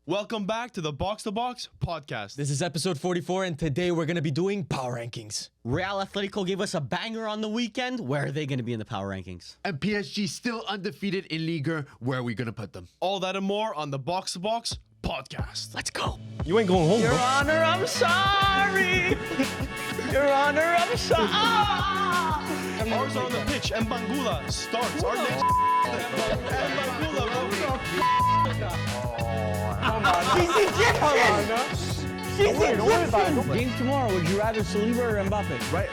Welcome back to the Box2Box podcast. This is episode 44, and today we're going to be doing power rankings. Real Atletico gave us a banger on the weekend. Where are they going to be in the power rankings? And PSG still undefeated in Liga. Where are we going to put them? All that and more on the Box2Box podcast. Let's go. You ain't going home, Your bro. Honor, I'm sorry. Your Honor, I'm sorry. Ours are on the pitch, and Bangula starts. Our next Bangula, bro. She's Egyptian. She's Egyptian. Game tomorrow, would you rather Saliba or Mbappe? Right,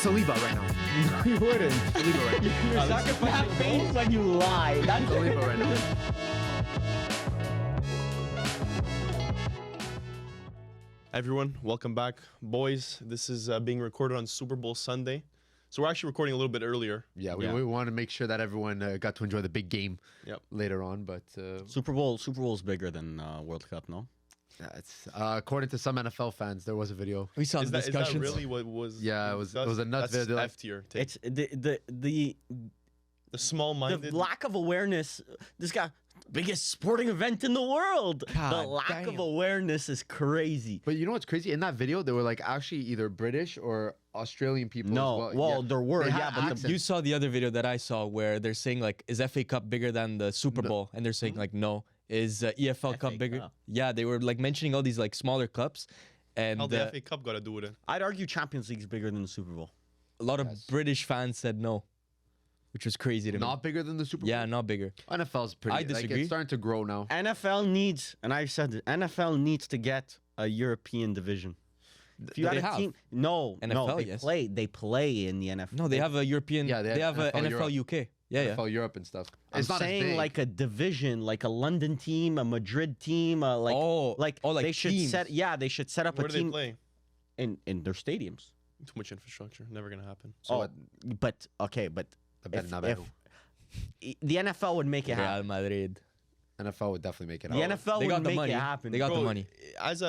Saliba right now. You wouldn't. Saliba right now. You're sacrificing that face when you lie. That's Saliba right now. Everyone, welcome back. Boys, this is being recorded on Super Bowl Sunday. So we're actually recording a little bit earlier. Yeah, we want to make sure that everyone got to enjoy the big game later on. But Super Bowl's bigger than World Cup, no? yeah, it's according to some NFL fans, there was a video. We saw Is the that discussions. really what was? Yeah, it was a nuts That's video. F tier. Take. It's the small-minded. lack of awareness. This guy, biggest sporting event in the world. God the lack of damn. awareness is crazy. But you know what's crazy? In that video, they were like actually either British or Australian people. No, as well, yeah. there were, They had yeah, but the, accents. You saw the other video that I saw where they're saying, like, is FA Cup bigger than the Super Bowl? And they're saying, like, no. Is EFL Cup FA bigger? Cup. Yeah, they were, like, mentioning all these, like, smaller cups. And How the FA Cup got to do with it? I'd argue Champions League's bigger than the Super Bowl. a lot of Yes. British fans said no, which was crazy to me. Not bigger than the Super Bowl. Yeah, not bigger. NFL's pretty. I Like, disagree. it's starting to grow now. NFL needs, and I said it, NFL needs to get a European division. If you They had a have. team, no, NFL, they yes. They play in the NFL. No, they have a European. Yeah, they have a NFL NFL UK. Yeah, yeah. NFL Europe and stuff. I'm It's not as saying big. like a division, like a London team, a Madrid team, like like they should teams. they should set up Where a do they team play? in their stadiums. Too much infrastructure. Never gonna happen. So but the if, Bernabeu. the NFL would make it Real happen. Madrid. NFL would definitely make it The happen. NFL They would got the make money. it happen. They got the Bro, money. As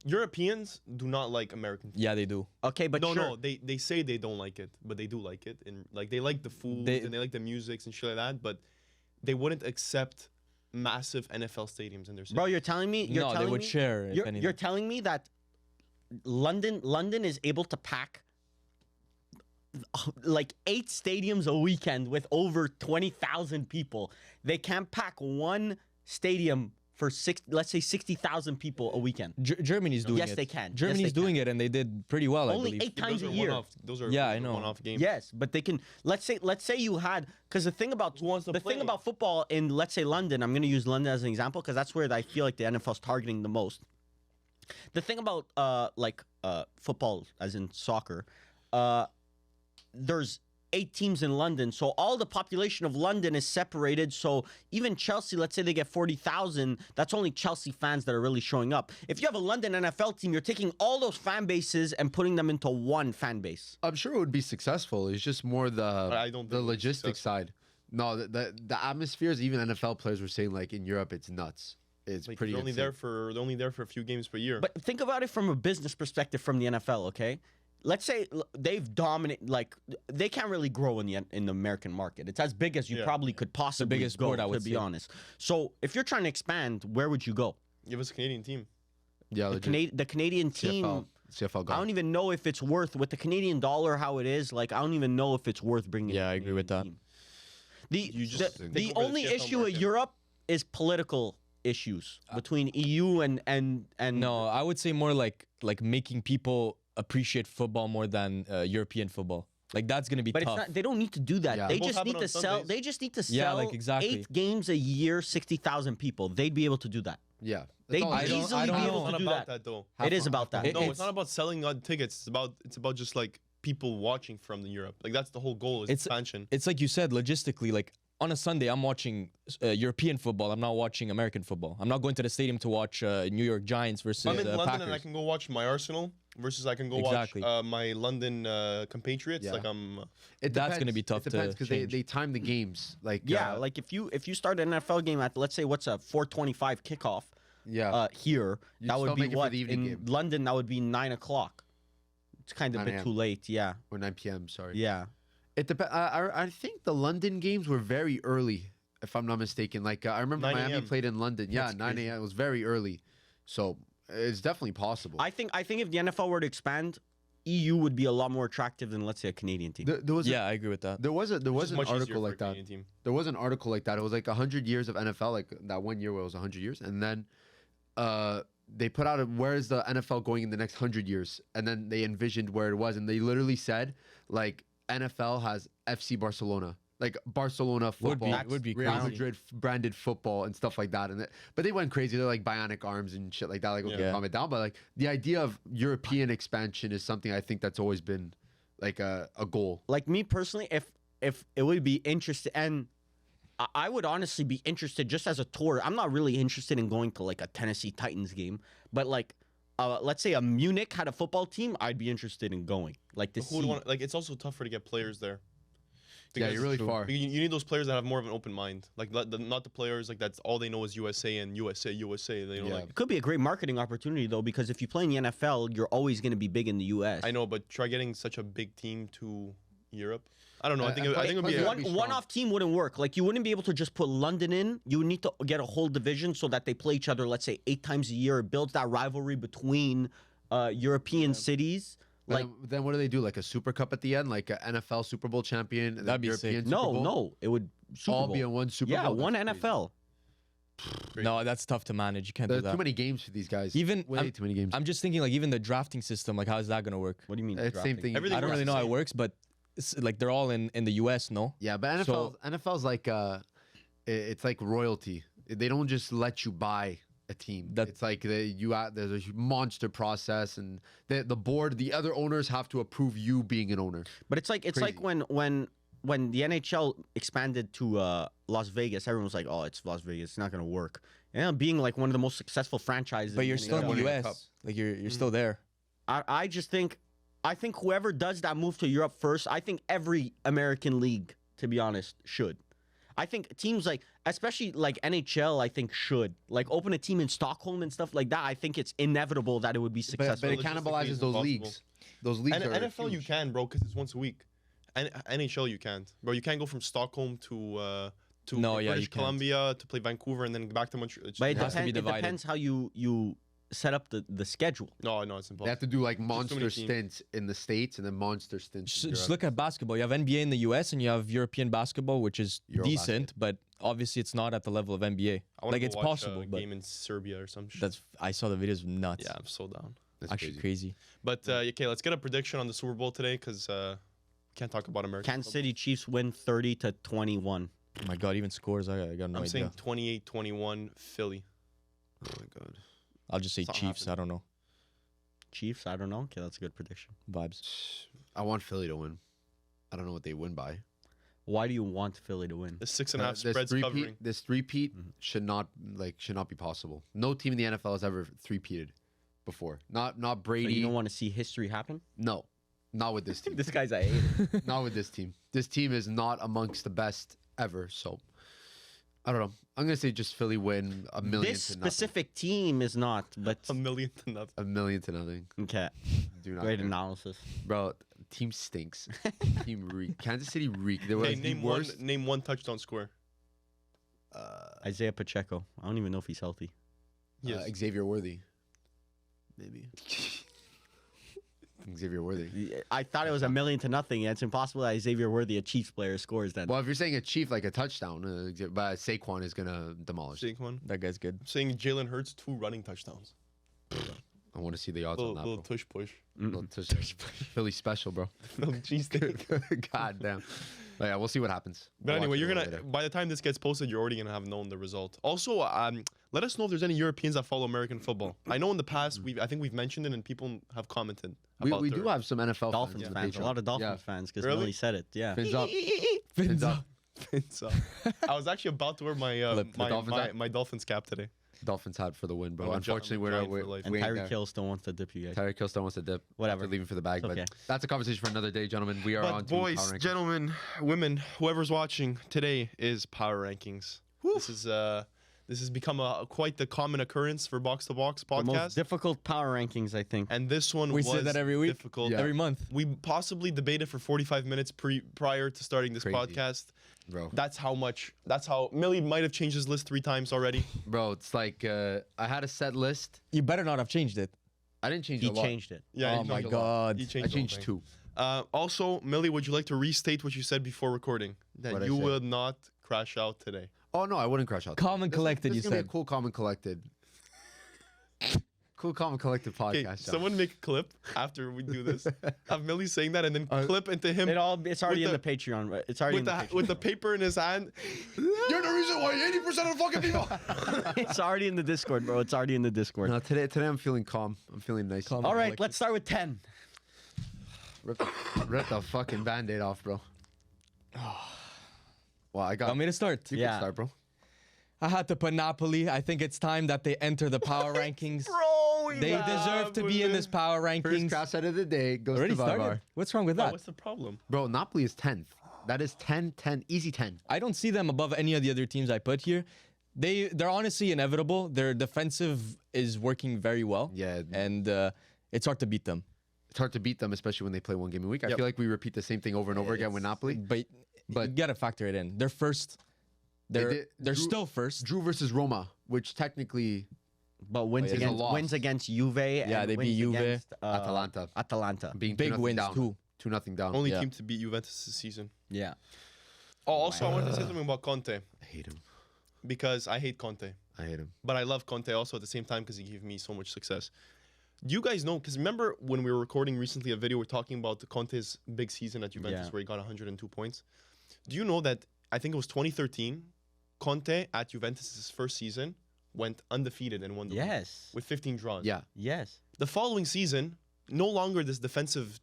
Europeans do not like American. Yeah, they do. Okay, but No, sure. no, they say they don't like it, but they do like it, and like they like the food and they like the music and shit like that, but they wouldn't accept massive NFL stadiums in their city. Bro, you're telling me No, they would share, if anything. You're telling me that London is able to pack like 8 stadiums a weekend with over 20,000 people. They can't pack one stadium for let's say 60,000 people a weekend. Germany's doing it. Yes, they can. Germany's Yes, they doing it, and they did pretty well, Only I believe. 8 times those a are year. one-off. Those are Yeah, I those are know. one-off games. Yes, but they can. Let's say you had, because the thing about wants to the thing play? about football in, let's say, London. I'm going to use London as an example because that's where I feel like the NFL's targeting the most. The thing about football, as in soccer, there's 8 teams in London, so all the population of London is separated. So even Chelsea, let's say they get 40,000, that's only Chelsea fans that are really showing up. If you have a London NFL team, you're taking all those fan bases and putting them into one fan base. I'm sure it would be successful. It's just more I don't think the it would be logistics side. No, the atmospheres. Even NFL players were saying like in Europe, it's nuts. It's Like, pretty. they're only insane. there for a few games per year. But think about it from a business perspective from the NFL, okay? Let's say they've dominated, like they can't really grow in the American market. It's as big as you probably could possibly biggest go, sport, I would to be say. honest. So if you're trying to expand, where would you go? Give us a Canadian team. Yeah, legit. The Canadian team. CFL I gone. don't even know if it's worth, with the Canadian dollar how it is. Like I don't even know if it's worth bringing. Yeah, a I agree with Canadian that. team. You just The take over the only CFL issue market. with Europe is political issues between EU and No, I would say more like making people appreciate football more than European football. Like that's gonna be But tough. it's not. They don't need to do that. Yeah. They Both just happen need on to sell. Sundays. They just need to Yeah, sell like, exactly. 8 games a year, 60,000 people. They'd be able to do that. Yeah, They that's all it is. easily I don't be know. able It's to not do about that. that though. It is about that. No, It's- it's not about selling on tickets. It's about just like people watching from Europe. Like that's the whole goal is expansion. It's like you said, logistically, like on a Sunday, I'm watching European football. I'm not watching American football. I'm not going to the stadium to watch New York Giants versus I'm in London Packers. and I can go watch my Arsenal versus I can go Exactly. watch my London compatriots. Yeah. Like That's gonna be tough It depends to because change. they time the games. Like Yeah, like if you start an NFL game at, let's say, what's a 4:25 kickoff yeah, here, You'd that still would be make it for what the evening in game. London that would be 9 o'clock. It's kind of a 9 bit a.m. too late. Yeah, or 9 p.m. Sorry. yeah. It depends. I think the London games were very early. if I'm not mistaken. Like I remember 9 Miami a.m. played in London. Yeah, That's 9 crazy. a.m. It was very early, so it's definitely possible. I think if the NFL were to expand, EU would be a lot more attractive than, let's say, a Canadian team. There was Yeah, I agree with that. there was It's an much easier article for like a that. Canadian team. There was an article like that. It was like 100 years of NFL, like that 1 year where it was 100 years, and then they put out where is the NFL going in the next 100 years, and then they envisioned where it was, and they literally said like NFL has FC Barcelona, like Barcelona football, Would be Real crazy. Madrid branded football and stuff like that, but they went crazy. They're like bionic arms and shit like that. Like, okay, Yeah. calm it down. But like the idea of European expansion is something I think that's always been like a goal. Like me personally, if it would be interesting, and I would honestly be interested just as a tour. I'm not really interested in going to like a Tennessee Titans game, but like let's say a Munich had a football team, I'd be interested in going. Like to Who would see. want? Like, it's also tougher to get players there. Yeah, you're really far. You need those players that have more of an open mind. Like, not the players like that's all they know is USA and USA. They know Yeah. like. It could be a great marketing opportunity though, because if you play in the NFL, you're always going to be big in the U.S. I know, but try getting such a big team to Europe. I don't know. I think and I think it would be. plus A, they- One strong. one-off team wouldn't work. Like you wouldn't be able to just put London in. You would need to get a whole division so that they play each other, let's say 8 times a year. It builds that rivalry between European cities. Like Then what do they do? Like a Super Cup at the end, like an NFL Super Bowl champion, and That'd then be sick. European Super Bowl? no, it would Super all Bowl. be in one Super Yeah, Bowl. one That's crazy. NFL. No, that's tough to manage. You can't do There's that. too many games for these guys. Even way too many games. I'm just thinking like even the drafting system, like how is that gonna work? What do you mean? It's the same drafting? thing. Everything I don't works really the know how it same. works, but it's, like they're all in the US, no? Yeah, but NFL's like it's like royalty. They don't just let you buy a team. It's like there's a monster process, and the board, the other owners have to approve you being an owner. But it's like Crazy. when the NHL expanded to Las Vegas, everyone was like, "Oh, it's Las Vegas. It's not gonna work." And being like one of the most successful franchises. But you're in the still in NHL. the winning a cup. US. Like you're still there. I just think whoever does that move to Europe first, I think every American league, to be honest, should. I think teams like, especially like NHL, I think should like open a team in Stockholm and stuff like that. I think it's inevitable that it would be But successful. it Logistically, cannibalizes it's those impossible. leagues. Those leagues And are NFL you huge. can, bro, because it's once a week. And NHL you can't, bro. You can't go from Stockholm to No, yeah, British you can't. Columbia to play Vancouver and then back to Montreal. but it has to be depends. It divided. depends how you set up the schedule. No, it's They impossible. have to do like too many monster teams. stints in the States and then monster stints. Just, in just Europe. look at basketball. You have NBA in the US and you have European basketball, which is Eurobasket. decent, but obviously it's not at the level of NBA. I wanna Like go it's watch possible, a but game in Serbia or some shit. that's I saw the videos nuts. Yeah, I'm so down. That's Actually crazy. But okay, let's get a prediction on the Super Bowl today because can't talk about America. Kansas City Chiefs win 30-21. Oh my god, even scores, I got no I'm idea. saying 28-21 Philly. Oh my god. I'll just say It's not Chiefs, happening. I don't know. Chiefs, I don't know. Okay, that's a good prediction. Vibes. I want Philly to win. I don't know what they win by. Why do you want Philly to win? The 6.5 This spreads covering. This three-peat should not be possible. No team in the NFL has ever three-peated before. Not So Brady. you don't want to see history happen? No, not with this team. This guy's a hater. Not with this team. This team is not amongst the best ever. So I don't know. I'm gonna say just Philly win a million This to nothing. specific team is not, but $1 million to nothing. A million to nothing. okay. Do not Great care. analysis. Bro, team stinks. Team reek. Kansas City reek. They were Hey, like the name worst. one touchdown score. Isaiah Pacheco. I don't even know if he's healthy. Yes. Xavier Worthy. Maybe. Xavier Worthy. I thought it was 1,000,000 It's impossible that Xavier Worthy, a Chiefs player, scores then. Well, if you're saying a Chief like a touchdown, but Saquon is gonna demolish. it. Saquon. That guy's good. I'm saying Jalen Hurts 2 running touchdowns. I want to see the odds Little, on that. little Bro. tush push. Little tush. Philly special, bro. Little cheesesteak. God damn. But yeah, we'll see what happens. But I'll anyway, watch you're it gonna later. by the time this gets posted, you're already gonna have known the result. Also, let us know if there's any Europeans that follow American football. I know in the past I think we've mentioned it and people have commented. About We do their- have some NFL Dolphins fans. in the fans. A Patreon. lot of Dolphins Yeah. fans because Really? Millie said it. Yeah. Fins up. Fins up. Fins up. I was actually about to wear my The Dolphins hat? my Dolphins cap today. Dolphins hat for the win, bro. I'm a Unfortunately, I'm a we're Giant not. for life. And we ain't Tyreek there. Hill still wants to dip you guys. Tyreek Hill still wants to dip. Whatever. After leaving for the bag, It's but okay. that's a conversation for another day, gentlemen. We are on But to boys, Power Rankings. gentlemen, women, whoever's watching today is Power Rankings. This This has become quite the common occurrence for Box2Box The most podcast. difficult power rankings, I think. And this one We was say that every week, difficult. every month. We possibly debated for 45 minutes prior to starting this Crazy. podcast. Bro. That's how Millie might have changed his list 3 times already. Bro, it's like I had a set list. You better not have changed it. I didn't change He a lot. changed it. Yeah. Oh he my changed a lot. God. He I changed the whole changed thing. 2. Also, Millie, would you like to restate what you said before recording? That What'd I you say? will not crash out today. Oh no, I wouldn't crash out. Calm and collected, This you is gonna said. be a cool, calm and collected. Cool, calm and collected Okay, podcast. John. someone make a clip after we do this of Millie saying that, and then clip into him It's already in With the Patreon. Right? It's already in with the the Patreon. with the paper in his hand. You're the reason why 80% of the fucking people. It's already in the Discord, bro. It's already in the Discord. No, today I'm feeling calm. I'm feeling nice. Calm. All right, Collected. let's start with 10. Rip the fucking band-aid off, bro. Well, I got. Want me to start? You Yeah. can start, bro. I had to put Napoli. I think it's time that they enter the power rankings. Bro, They deserve to be in this power First rankings. crash out of the day goes Already to Vivar. started? What's wrong with Oh, that? what's the problem? Bro, Napoli is 10th. That is 10, 10, easy 10. I don't see them above any of the other teams I put here. They're honestly inevitable. Their defensive is working very well. Yeah. And it's hard to beat them. It's hard to beat them, especially when they play one game a week. I Yep. feel like we repeat the same thing over and over again with Napoli. But you gotta factor it in. They're first. They're Drew- still first. Drew versus Roma, which technically But wins It's a against loss. wins against Juve. Yeah, and they beat wins Juve. against, Atalanta Atalanta. being Big 2-0 wins down. too. 2-0 down. Only Yeah. team to beat Juventus this season. Yeah. Oh, also, I wanted to say something about Conte I hate him. because I hate Conte, I hate him. but I love Conte also at the same time because he gave me so much success. Do you guys know? Because remember when we were recording recently a video, we're talking about Conte's big season at Juventus Yeah. where he got 102 points. Do you know that I think it was 2013, Conte at Juventus' first season went undefeated and won the league Yes. with 15 draws. Yeah. Yes. The following season, no longer this defensive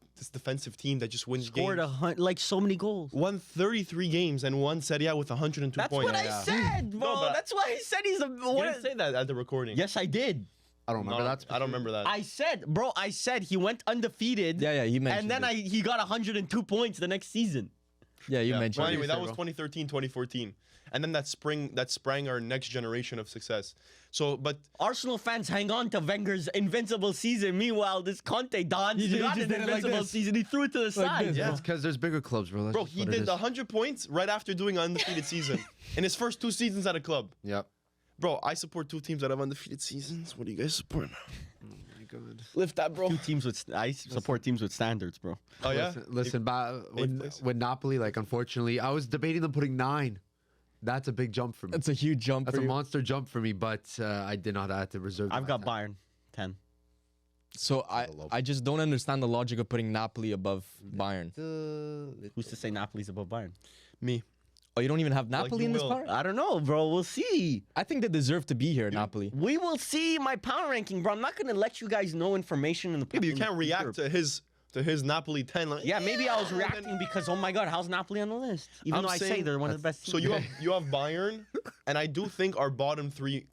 team that just wins Scored games. like so many goals. Won 33 games and won Serie A with 102 That's points. what I said, bro. but- That's why I said he's a. You didn't say that at the recording. Yes, I did. I don't remember No, that. I don't remember that. I said he went undefeated. Yeah, he mentioned And then it. he got 102 points the next season. Yeah, you Yeah. mentioned Well, it. anyway, that Say, was bro. 2013, 2014. And then that sprang our next generation of success. So, but Arsenal fans hang on to Wenger's invincible season. Meanwhile, this Conte Don He got just an did it like invincible this. season. He threw it to the side. this, yeah. It's because there's bigger clubs, bro. That's bro, just he what it did is. 100 points right after doing an undefeated season in his first 2 seasons at a club. Yep. Bro, I support 2 teams that have undefeated seasons. What do you guys support? Good. Lift that, bro. I support teams with standards, bro. Oh yeah. Listen, place. with Napoli, like unfortunately, I was debating them putting 9. That's a big jump for me. That's a huge jump That's for a you. monster jump for me, but I did not have to reserve. I've that got time. Bayern 10. So I just don't understand the logic of putting Napoli above Bayern. Who's to say Napoli's above Bayern? Me. Oh, you don't even have Napoli you in this will. power? I don't know, bro. We'll see. I think they deserve to be here, Napoli. We will see my power ranking, bro. I'm not gonna let you guys know information in the. Maybe you in can't the react future. to his Napoli 10. Like, Yeah, maybe I was and then- reacting because, oh my God, how's Napoli on the list? Even I'm though I say saying they're one of the best teams. So you have Bayern, and I do think our bottom 3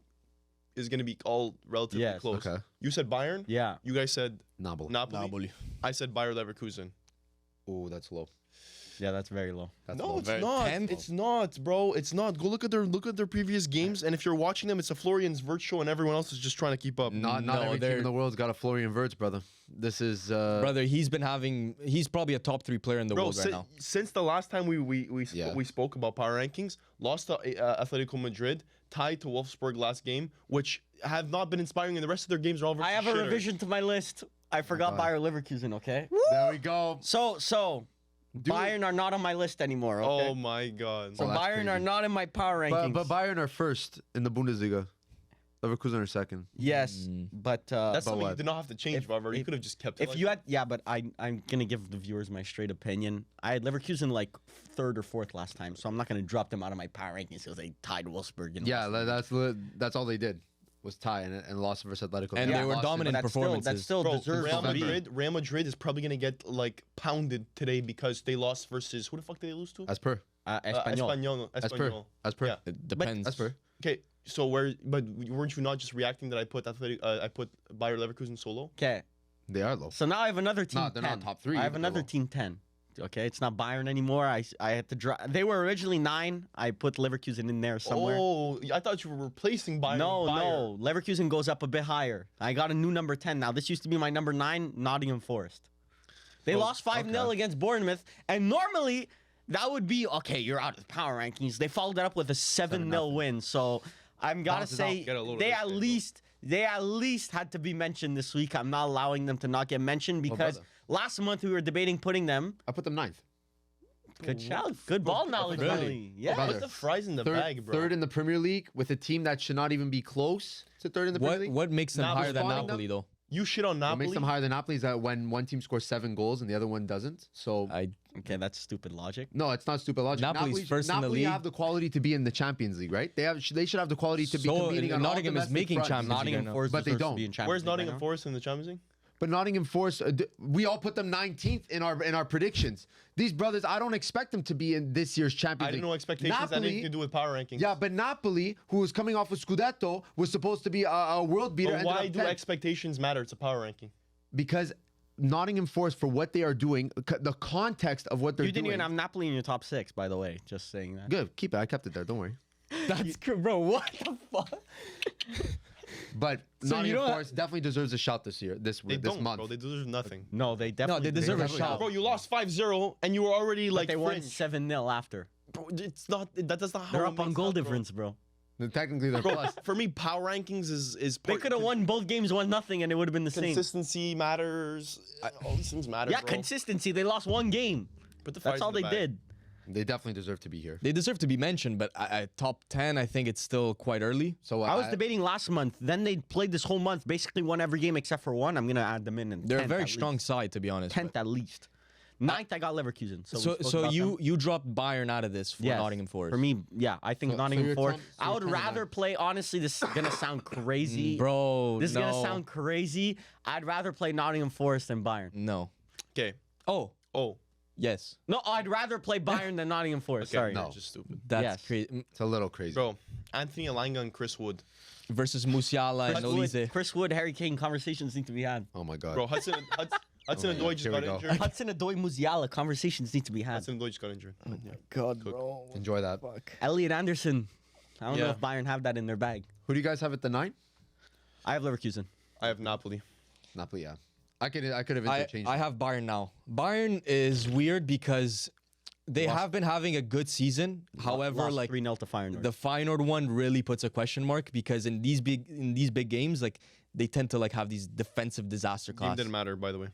is going to be all relatively Yes. close. Okay. You said Bayern. Yeah. You guys said Napoli. Napoli. I said Bayer Leverkusen. Oh, that's low. Yeah, that's very low. That's No, low. it's not. 10th? It's not, bro. It's not. Go look at their previous games, and if you're watching them, it's a Florian's Vert show, and everyone else is just trying to keep up. Not No, every team they're- in the world's got a Florian Wirtz, brother. This is Brother, he's probably a top 3 player in the Bro, world right now. since the last time Yeah. we spoke about power rankings, lost to Atletico Madrid, tied to Wolfsburg last game, which have not been inspiring, and the rest of their games are all versus I have a shitters. revision to my list. I forgot God. Bayer Leverkusen. Okay. there we go. So Bayern are not on my list anymore. Okay. Oh my god. So that's Bayern are crazy. not in my power rankings. But Bayern are first in the Bundesliga. Leverkusen are second. yes, but That's something you what? did not have to change, If- Barbara. You if- could have just kept it. if like you that. had, but I'm gonna give the viewers my straight opinion. I had Leverkusen like 3rd or 4th last time, so I'm not gonna drop them out of my power rankings because they tied Wolfsburg. And Yeah, that's all they did was tie and lost versus Atletico. And they were lost dominant But that's still, performances. that still Bro, deserves Real to be. Real Madrid is probably gonna get like pounded today because they lost versus who the fuck did they lose to? as per. Espanyol. Espanyol. As per. Yeah. It depends. As per. Okay, so but weren't you not just reacting that I put I put Bayer Leverkusen solo? Okay, They are low. so now I have another team. No, they're not 10. top 3, I have but they're another low. team 10. Okay, it's not Bayern anymore. I had to draw. They were originally 9. I put Leverkusen in there somewhere. Oh, I thought you were replacing Bayern. No. Leverkusen goes up a bit higher. I got a new number 10 now. This used to be my number 9, Nottingham Forest. They lost 5-0 against Bournemouth, and normally that would be okay. You're out of the power rankings. They followed that up with a 7-0 win. So I'm gotta say they at least had to be mentioned this week. I'm not allowing them to not get mentioned because last month we were debating putting them. I put them 9th. Good shout. Good ball knowledge, Really? Yeah. Put the fries in the bag, bro. Third in the Premier League with a team that should not even be close to third in the Premier League. What makes them higher than spawning Napoli though? You shit on What Napoli. makes them higher than Napoli is that when one team scores 7 goals and the other one doesn't. So Okay, that's stupid logic. no, it's not stupid logic. Napoli's first in the Napoli league. have the quality to be in the Champions League, right? They should have the quality to be So, competing on all Nottingham is domestic making fronts. Champions League Nottingham right now. Forest But they deserves to don't. be in Champions Where's League right Nottingham now. Forest in the Champions League? But Nottingham Forest, we all put them 19th in our predictions. These brothers, I don't expect them to be in this year's Champions I League. didn't know expectations had anything to do with power rankings. Yeah, but Napoli, who was coming off of Scudetto, was supposed to be a world beater. But ended why up do 10th. expectations matter? It's a power ranking. Because Nottingham Forest, for what they are doing, the context of what they're You didn't doing. even have Napoli in your top 6, by the way. Just saying that. Good, keep it. I kept it there. Don't worry. That's bro. What the fuck? But So you Nottingham don't- Forest definitely deserves a shot this year, this They this don't, month. bro. They deserve nothing. No, they definitely. they deserve a definitely shot. don't. Bro, you lost 5-0 and you were already But like they won fringe. 7-0 after. Bro, it's not. That's not how. They're it up on makes goal up, bro. difference, bro. Technically, they're Bro, plus. for me, power rankings is They part- could have won both games 1-0, and it would have been the same. Consistency matters. All these things matter. Yeah, bro. consistency. They lost 1 game. Put the That's fries all in the they bag. did. They definitely deserve to be here. They deserve to be mentioned, but top 10, I think it's still quite early. So I was debating last month. Then they played this whole month, basically won every game except for one. I'm gonna add them in. And They're a 10th very at strong least. side, to be honest. 10th at least. 9th, I got Leverkusen. So, we So, spoke so about them. you dropped Bayern out of this for Yes. Nottingham Forest. For me, yeah, I think So Nottingham you're Forest. 10 so I you're would 10 and rather 9. play. Honestly, this is gonna sound crazy, bro. This is no. gonna sound crazy. I'd rather play Nottingham Forest than Bayern. No. Okay. Oh, Oh. yes. No, I'd rather play Bayern than Nottingham Forest. Okay. Sorry. No. Just stupid. That's Yes. crazy. It's a little crazy. Bro, Anthony Elanga and Chris Wood. Versus Musiala and Olise. Chris Wood, Harry Kane conversations need to be had. Oh my god. Bro, Hudson my Odoi God, just here we got go. injured. Hudson Odoi, Musiala conversations need to be had. Hudson Odoi just got injured. God, bro. Enjoy that. Elliot Anderson. I don't know Yeah. if Bayern have that in their bag. Who do you guys have at the 9? I have Leverkusen. I have Napoli. Napoli, yeah. I could have I interchanged. have Bayern now. Bayern is weird because they have been having a good season. However, Lost like 3-0 to Feyenoord. the Feyenoord one really puts a question mark because in these big games, like they tend to like have these defensive disaster Game class. didn't matter, by the way.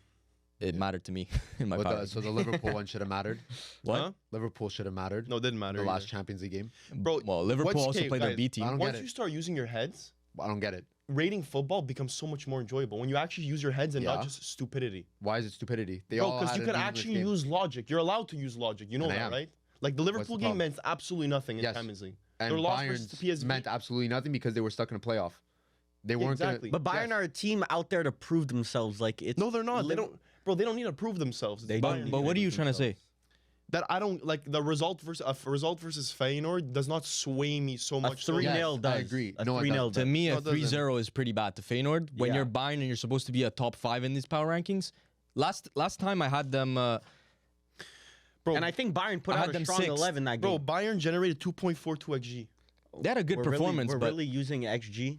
It mattered to me in my But power. so the Liverpool one should have mattered. What? Huh? Liverpool should have mattered. No, it didn't matter. The last either. Champions League game. Bro, Well, Liverpool once- also okay, played their guys, B team. I don't Once get it. you start using your heads, I don't get it. rating football becomes so much more enjoyable when you actually use your heads and Yeah. not just stupidity. Why is it stupidity? They Bro, all because had you a could meaningless actually game. use logic. You're allowed to use logic. You know And I that, am. right? Like the Liverpool the game problem? meant absolutely nothing in Yes. Champions League. And Their loss versus Bayern's PSV meant absolutely nothing because they were stuck in a playoff. They weren't Exactly. gonna. But Bayern Yes. are a team out there to prove themselves. Like it's No, they're not. They Liv- don't. Bro, they don't need to prove themselves. It's They Bayern. don't But what are you trying to say? That I don't like the result versus Feyenoord does not sway me so a much. 3-0 Yes, does. I agree. A No, it 3-0 doesn't. To me, No, a it doesn't. 3-0 is pretty bad to Feyenoord. When Yeah. you're Bayern and you're supposed to be a top 5 in these power rankings. Last time I had them. Bro, And I think Bayern put I out had a them strong sixth. 11 that bro, game. Bayern generated 2.42 xg. They had a good performance, we're but really using XG.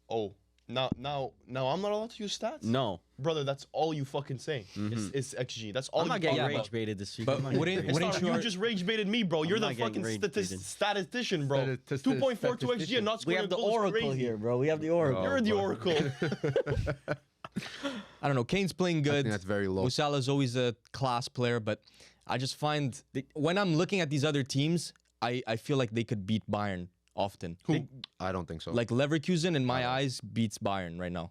Oh, now I'm not allowed to use stats. No, Brother, that's all you fucking say. It's xg. That's all. I'm not you getting talk yeah, about. rage baited this week. but I'm not getting wouldn't- rage It's wouldn't not, you you ar- just rage baited me, bro. You're I'm the not getting fucking rage baited. statistician, bro. Statist- 2.42 xg statistician. and not We scoring have the a goal is Oracle crazy. here, bro. We have the Oracle. You're the bro. Oracle. I don't know. Kane's playing I good. think that's very low. Musala's always a class player, but I just find when I'm looking at these other teams, I feel like they could beat Bayern often. I don't think so. Like Leverkusen, in my eyes, beats Bayern right now.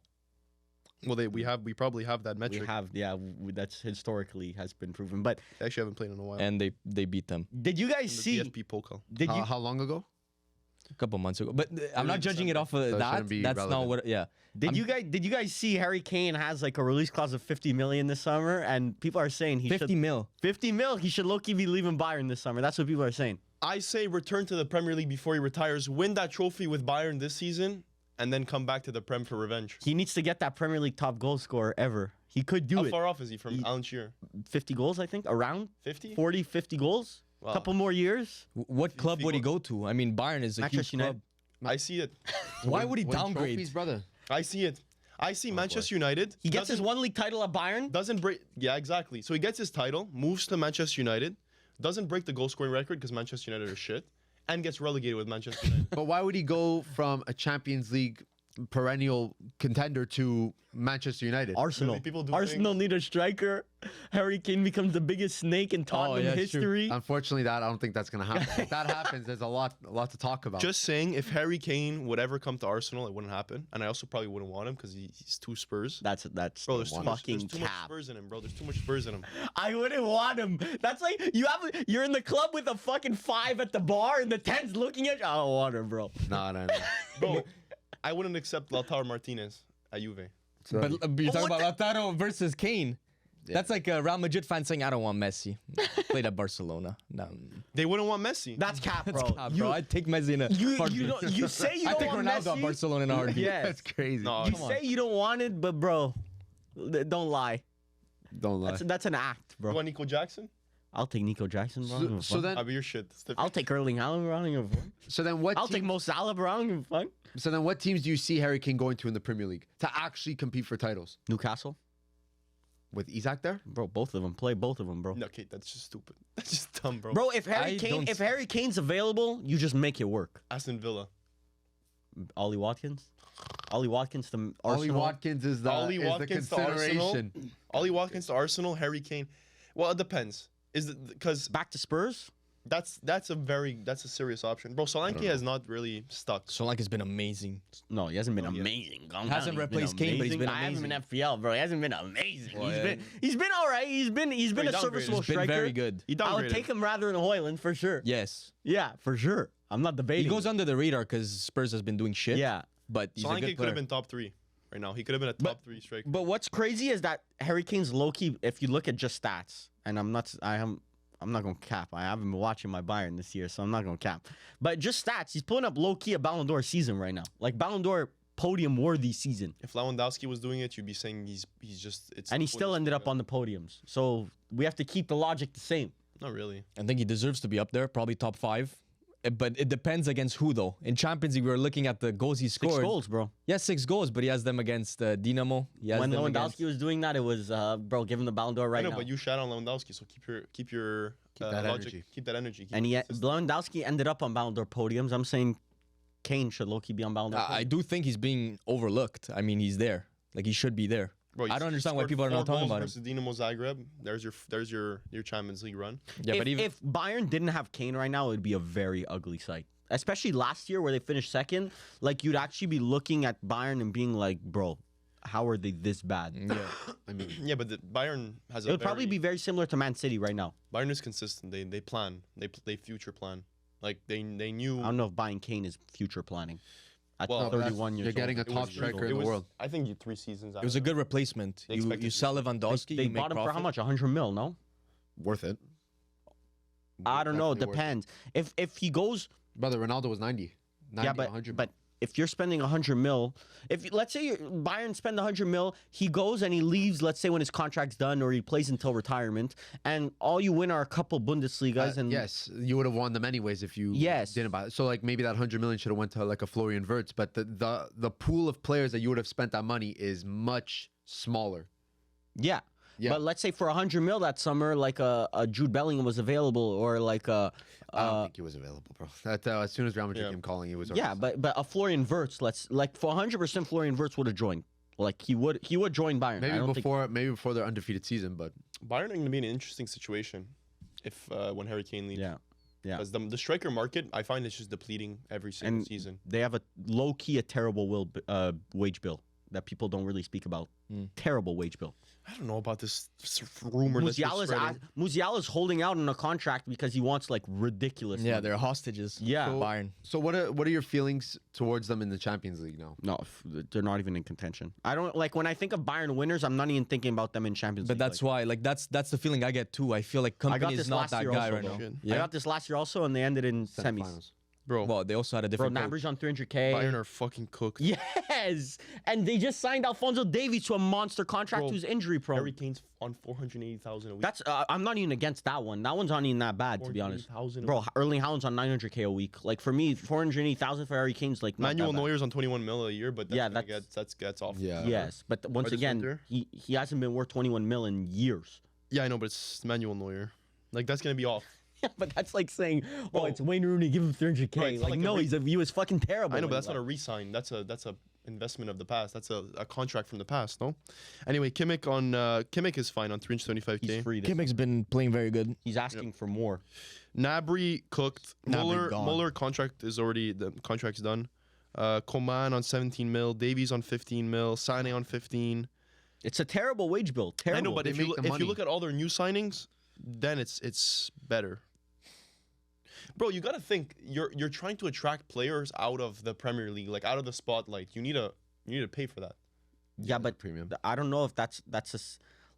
Well, we probably have that We metric. have, yeah, that's historically has been proven. But They actually haven't played in a while. And they beat them did you guys In the see? DFB Pokal. Did you? how long ago? a couple months ago. But I'm not judging it off of So it that. shouldn't be That's not relevant. what. Yeah. Did you guys see Harry Kane has like a release clause of 50 million this summer, and people are saying he 50 should mil. 50 mil. He should low-key be leaving Bayern this summer. That's what people are saying. I say return to the Premier League before he retires. Win that trophy with Bayern this season, and then come back to the Prem for revenge. He needs to get that Premier League top goal scorer ever. He could do How it. far off is he from Alan Shearer? 50 goals, I think. Around 50? 40, 50 goals. Wow. Couple more years. What club would he go to? I mean, Bayern is a huge Manchester club. United. I see it. Why would he Win downgrade? trophies, brother. I see it. I see Manchester United. He gets his doesn't- one league title at Bayern. Doesn't break. Yeah, exactly. So he gets his title, moves to Manchester United, doesn't break the goal scoring record because Manchester United are shit, and gets relegated with Manchester United. But why would he go from a Champions League perennial contender to Manchester United? Arsenal. Really, people do Arsenal need a striker. Harry Kane becomes the biggest snake in Tottenham yeah, true. history. Unfortunately, I don't think that's gonna happen. If that happens, there's a lot to talk about. Just saying, if Harry Kane would ever come to Arsenal, it wouldn't happen, and I also probably wouldn't want him because he's too Spurs. That's Bro, there's too much fucking Spurs cap. in him, bro. There's too much Spurs in him. I wouldn't want him. That's like you're in the club with a fucking 5 at the bar and the 10's looking at you. I don't want him, bro. No. Bro, I wouldn't accept Lautaro Martinez at Juve. So, But you're talking what about Lautaro versus Kane. That's like a Real Madrid fan saying, "I don't want Messi." Played at Barcelona. No, They wouldn't want Messi. That's cap, bro. bro, I'd take Messi in a heartbeat. You say you I don't take want Ronaldo at Messi. Barcelona in a heartbeat. Yes. that's crazy. No, You come on. say you don't want it, but bro, don't lie. Don't lie. That's an act, You bro. want Nico Jackson? I'll take Nico Jackson, bro. I don't give a So fuck. then, I'll be your shit. It's different. I'll take Erling Haaland, bro. I don't give a fuck. what? I'll take Mo Salah, bro. I don't give a fuck. So then, what teams do you see Harry Kane going to in the Premier League to actually compete for titles? Newcastle, With Isak there? bro. Both of them play. Both of them, bro. No, Kate, that's just stupid. That's just dumb, bro. Bro, if I don't If Harry Kane's available, you just make it work. Aston Villa. Ollie Watkins to Ollie Arsenal. Watkins is the, Ollie is the Watkins to Arsenal. consideration. Ollie Watkins to Arsenal. Harry Kane. Well, it depends. Is it because Back to Spurs. that's a serious option, bro. Solanke has not really stuck. Solanke's been amazing. No, he hasn't been Oh, yeah. amazing. Calm Hasn't down. He's replaced Kane, but he's been I haven't been amazing. FPL, bro. He hasn't been amazing. Well, He's been all right. He's been he a downgraded. serviceable He's been striker. very good. He I would downgraded. take him rather than Hoyland for sure. Yes, Yeah, for sure. I'm not debating. he goes under the radar because Spurs has been doing shit. Yeah. but he's a Solanke good could player. have been top 3 right now. He could have been a top 3 striker. But what's crazy is that Harry Kane's low key. If you look at just stats, and I'm not gonna cap. I haven't been watching my Bayern this year, so I'm not gonna cap. But just stats, he's pulling up low key a Ballon d'Or season right now, like Ballon d'Or podium worthy season, If Lewandowski was doing it, you'd be saying he's just it's. and he still ended up on the podiums. So we have to keep the logic the same. Not really. I think he deserves to be up there, probably top 5. But it depends against who, though. In Champions League, we were looking at the goals he 6 scored. goals, bro. Yeah, 6 goals, but he has them against Dinamo. He has When them Lewandowski against- was doing that, it was bro, give him the Ballon d'Or right I know, now. but you shout on Lewandowski, so keep your that logic, energy. keep that energy. Keep And it consistent. Lewandowski ended up on Ballon d'Or podiums. I'm saying Kane should low key be on Ballon d'Or. I do think he's being overlooked. I mean, he's there. Like, he should be there. Bro, I don't understand why scored people are 4 not talking goals about him. versus Dinamo Zagreb. There's your Champions League run. Yeah, but even if Bayern didn't have Kane right now, it would be a very ugly sight. Especially last year where they finished second, like you'd actually be looking at Bayern and being like, bro, how are they this bad? yeah. I mean, Yeah, but Bayern has It would probably be very similar to Man City right now. Bayern is consistent. They plan. They future plan. Like they knew. I don't know if buying Kane is future planning. At Well, 31 years you're getting old. a top striker in it the was, world. I think 3 seasons. It was a good replacement. They You expected sell to- Lewandowski, They you make bought him for profit. how much? 100 mil, no? Worth it. I don't know. It Definitely worth depends. If he goes, Brother, Ronaldo was 90. 90 yeah, but 100. but if you're spending 100 mil, let's say Bayern spend 100 mil, he goes and he leaves. Let's say when his contract's done, or he plays until retirement, and all you win are a couple Bundesligas. And yes, you would have won them anyways if you Yes. didn't buy it. So like maybe that 100 million should have went to like a Florian Wirtz, but the pool of players that you would have spent that money is much smaller. yeah. Yeah. But let's say for 100 mil that summer, like a Jude Bellingham was available, or like a I don't think he was available, bro. That, as soon as Real Madrid Yeah. came calling, he was. yeah, but a Florian Wirtz, for 100% Florian Wirtz would have joined. Like he would join Bayern. I maybe don't before their undefeated season, but Bayern are going to be in an interesting situation if when Harry Kane leaves. Yeah. Yeah. Because the striker market, I find it's just depleting every single And season. they have a low key a terrible wage bill that people don't really speak about. Terrible wage bill. I don't know about this rumor that's been spreading. Musiala's holding out on a contract because he wants like ridiculous. Yeah, money. they're hostages. Yeah. for Bayern. So what are your feelings towards them in the Champions League now? No, they're not even in contention. I don't like when I think of Bayern winners. I'm not even thinking about them in Champions But League. that's why, like, that's the feeling I get too. I feel like I got Company this is not last that year guy also, right though. now. Shit. I got this last year also, and they ended in semis. Semifinals. Bro, Well, they also had a Bro, different coach. Gnabry's on 300K. Bayern are fucking cooked. Yes, and they just signed Alphonso Davies to a monster contract Bro, who's injury prone. Harry Kane's on 480,000 a week. That's I'm not even against that one. That one's not even that bad, to be honest. 480,000 a Bro, week. Erling Haaland's on 900K a week. Like for me, 480,000 for Harry Kane's like not Manuel that bad. Neuer's on 21 mil a year, but that's Yeah, gonna that's- gets off. Yeah. Yes, but once this again, winter? he hasn't been worth 21 mil in years. Yeah, I know, but it's Manuel Neuer. Like that's gonna be off. Yeah, but that's like saying, oh, Bro. it's Wayne Rooney, give him 300K. Bro, it's like, like a no, re- he was fucking terrible. I know, when but he that's not a left. re-sign. That's a investment of the past. That's a contract from the past. No. Anyway, Kimmich is fine on 375K. He's free. This Kimmich's been playing very good. He's asking for more. Gnabry cooked. Gnabry gone. Muller the contract's done. Coman on 17 mil. Davies on 15 mil. Sané on 15. It's a terrible wage bill. Terrible. I know, but They if you make the if money. you look at all their new signings, then it's better. Bro, you gotta think you're trying to attract players out of the Premier League, like out of the spotlight. You need to pay for that. yeah, but premium. I don't know if that's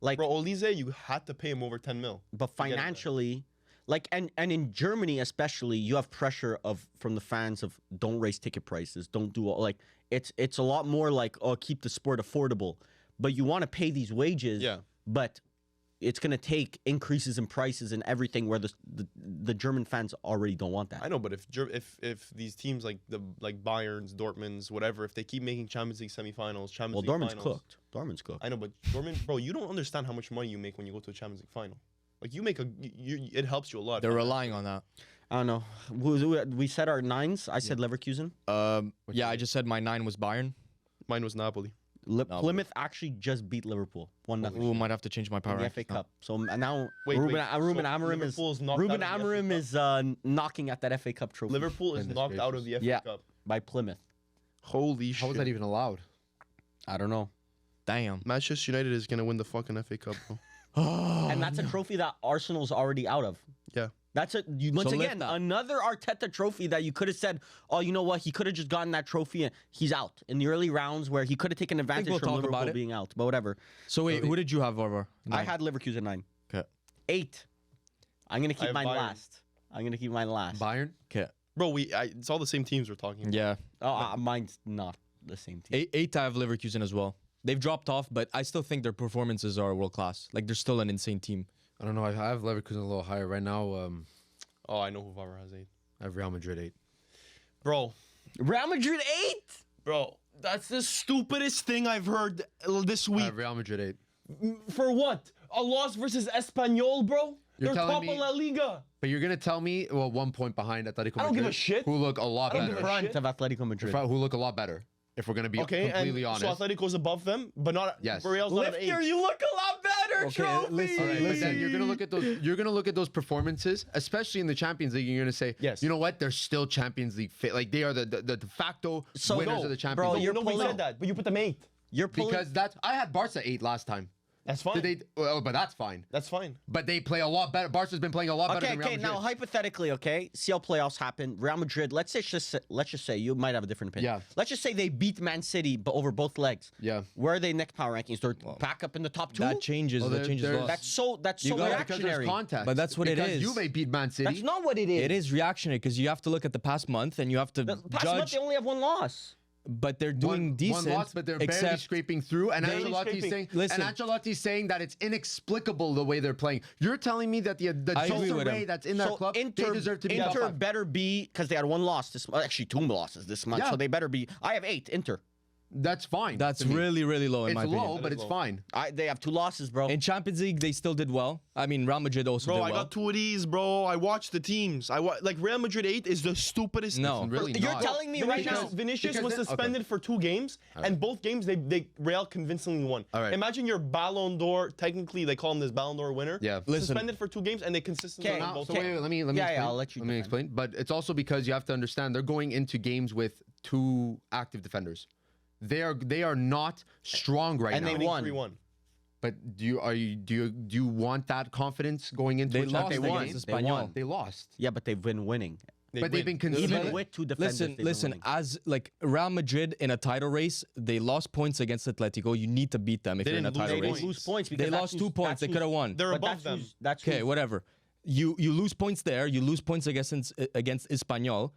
like, Bro, Olise, you had to pay him over 10 mil. but get it. financially, like, and in Germany especially, you have pressure from the fans of don't raise ticket prices, don't do all, like it's a lot more like, oh, keep the sport affordable, but you want to pay these wages. Yeah. But it's gonna take increases in prices and everything where the German fans already don't want that. I know, but if these teams like Bayern's, Dortmund's, whatever, if they keep making Champions League semifinals, Champions Well, League Dortmund's finals, cooked. Dortmund's cooked. I know, but Dortmund, bro, you don't understand how much money you make when you go to a Champions League final. Like you make it helps you a lot. They're relying on that. I don't know. We said our nines. I said Leverkusen. Yeah, I just said my 9 was Bayern. Mine was Napoli. Plymouth actually just beat Liverpool 1-0 Ooh, might have to change my power. in the FA Cup. So now Wait, Ruben wait, Ruben so Amorim Liverpool's is knocked Ruben out of the FA Amorim is knocking at that FA Cup trophy Liverpool is Goodness knocked out of the FA Yeah. Cup. by Plymouth. Holy shit! How was that even allowed? I don't know. Damn. Manchester United is gonna win the fucking FA Cup, bro. And that's a trophy that Arsenal's already out of. Yeah. That's it. Once So lift again, that. another Arteta trophy that you could have said, oh, you know what? He could have just gotten that trophy and he's out in the early rounds where he could have taken advantage we'll from talk Liverpool about it. being out. But whatever. So wait, who did you have over? I had Leverkusen 9. Okay. 8. I'm going to keep have mine Bayern. last. I'm going to keep mine last. Bayern. Okay. Bro, it's all the same teams we're talking about. Yeah. Oh, mine's not the same team. 8 I have Leverkusen as well. They've dropped off, but I still think their performances are world class. Like they're still an insane team. I don't know. I have Leverkusen a little higher right now. Oh, I know who Vara has 8. I have Real Madrid 8. Bro, Real Madrid 8? bro, that's the stupidest thing I've heard this I week. have Real Madrid 8. For what? A loss versus Espanyol, bro? You're They're telling top of me- La Liga. But you're gonna tell me, well, 1 point behind Atletico Madrid. I don't give a shit. Who look a lot I don't better. give a shit. Front of Atletico Madrid. Who look a lot better. If we're gonna be Okay, completely and honest. so Atletico's above them, but not. Yes. Real's not at 8. Lifter, you look a lot better, Okay, trophy. listen, All right, but listen. then you're gonna look at those. You're gonna look at those performances, especially in the Champions League. And you're gonna say, Yes. you know what? They're still Champions League fit. Like they are the de facto So, winners no, of the Champions bro, League. you're Nobody pulling- said that, but you put them 8. You're pulling. Because that's I had Barca 8 last time. That's fine. Did they? Well, but that's fine. That's fine. But they play a lot better. Barca's been playing a lot better Okay, than Real okay. Madrid. Now, hypothetically, okay, see how playoffs happen. Real Madrid. Let's just say you might have a different opinion. Yeah. Let's just say they beat Man City, but over both legs. Yeah. Where are they next power rankings? They're back up in the top 2. That changes. Well, that they're- changes a they're- lot. That's so because reactionary. there's context. But that's what it because is. You may beat Man City. That's not what it is. It is reactionary because you have to look at the past month and you have to The past judge. month they only have 1 loss. But they're doing one decent. loss, but they're barely except scraping through. And Barely Ancelotti's scraping. saying, Listen. saying that it's inexplicable the way they're playing. You're telling me that the I agree Jose with Ray him. that's in that club, they deserve to be top Inter 5. better be because they had 1 loss this month. Actually, 2 losses this month, Yeah. so they better be. I have 8. Inter. That's fine. That's to me. really, really low in It's my low, opinion. but That is it's low. fine. They have 2 losses, bro. In Champions League, they still did well. I mean, Real Madrid also Bro, did I well. got 2 of these, bro. I watched the teams. Like Real Madrid 8 is the stupidest. No. It's really You're not. telling me right now. Vinicius was because suspended for 2 games, and both games they Real convincingly won. All right. Imagine your Ballon d'Or. Technically, they call him this Ballon d'Or winner. Yeah. Listen. Suspended for 2 games, and they consistently Okay, won Now, both. so games. wait, let me Yeah, explain. yeah, I'll let you Let me defend. explain. But it's also because you have to understand they're going into games with 2 active defenders. They are not strong right And now. they Winning won. 3-1. But do you want that confidence going into They a lost Champions League against game? Espanyol. They lost. Yeah, but they've been winning. But they've been consistent. Even with 2 defenders. they've been Listen. winning. As like Real Madrid in a title race, they lost points against Atletico. You need to beat them if They you're in a didn't lose title They race. didn't lose points because They that's lost who's- 2 points. They that's could have who's- won. They're But above them. That's Okay, who's- whatever. You lose points there. You lose points against Espanyol.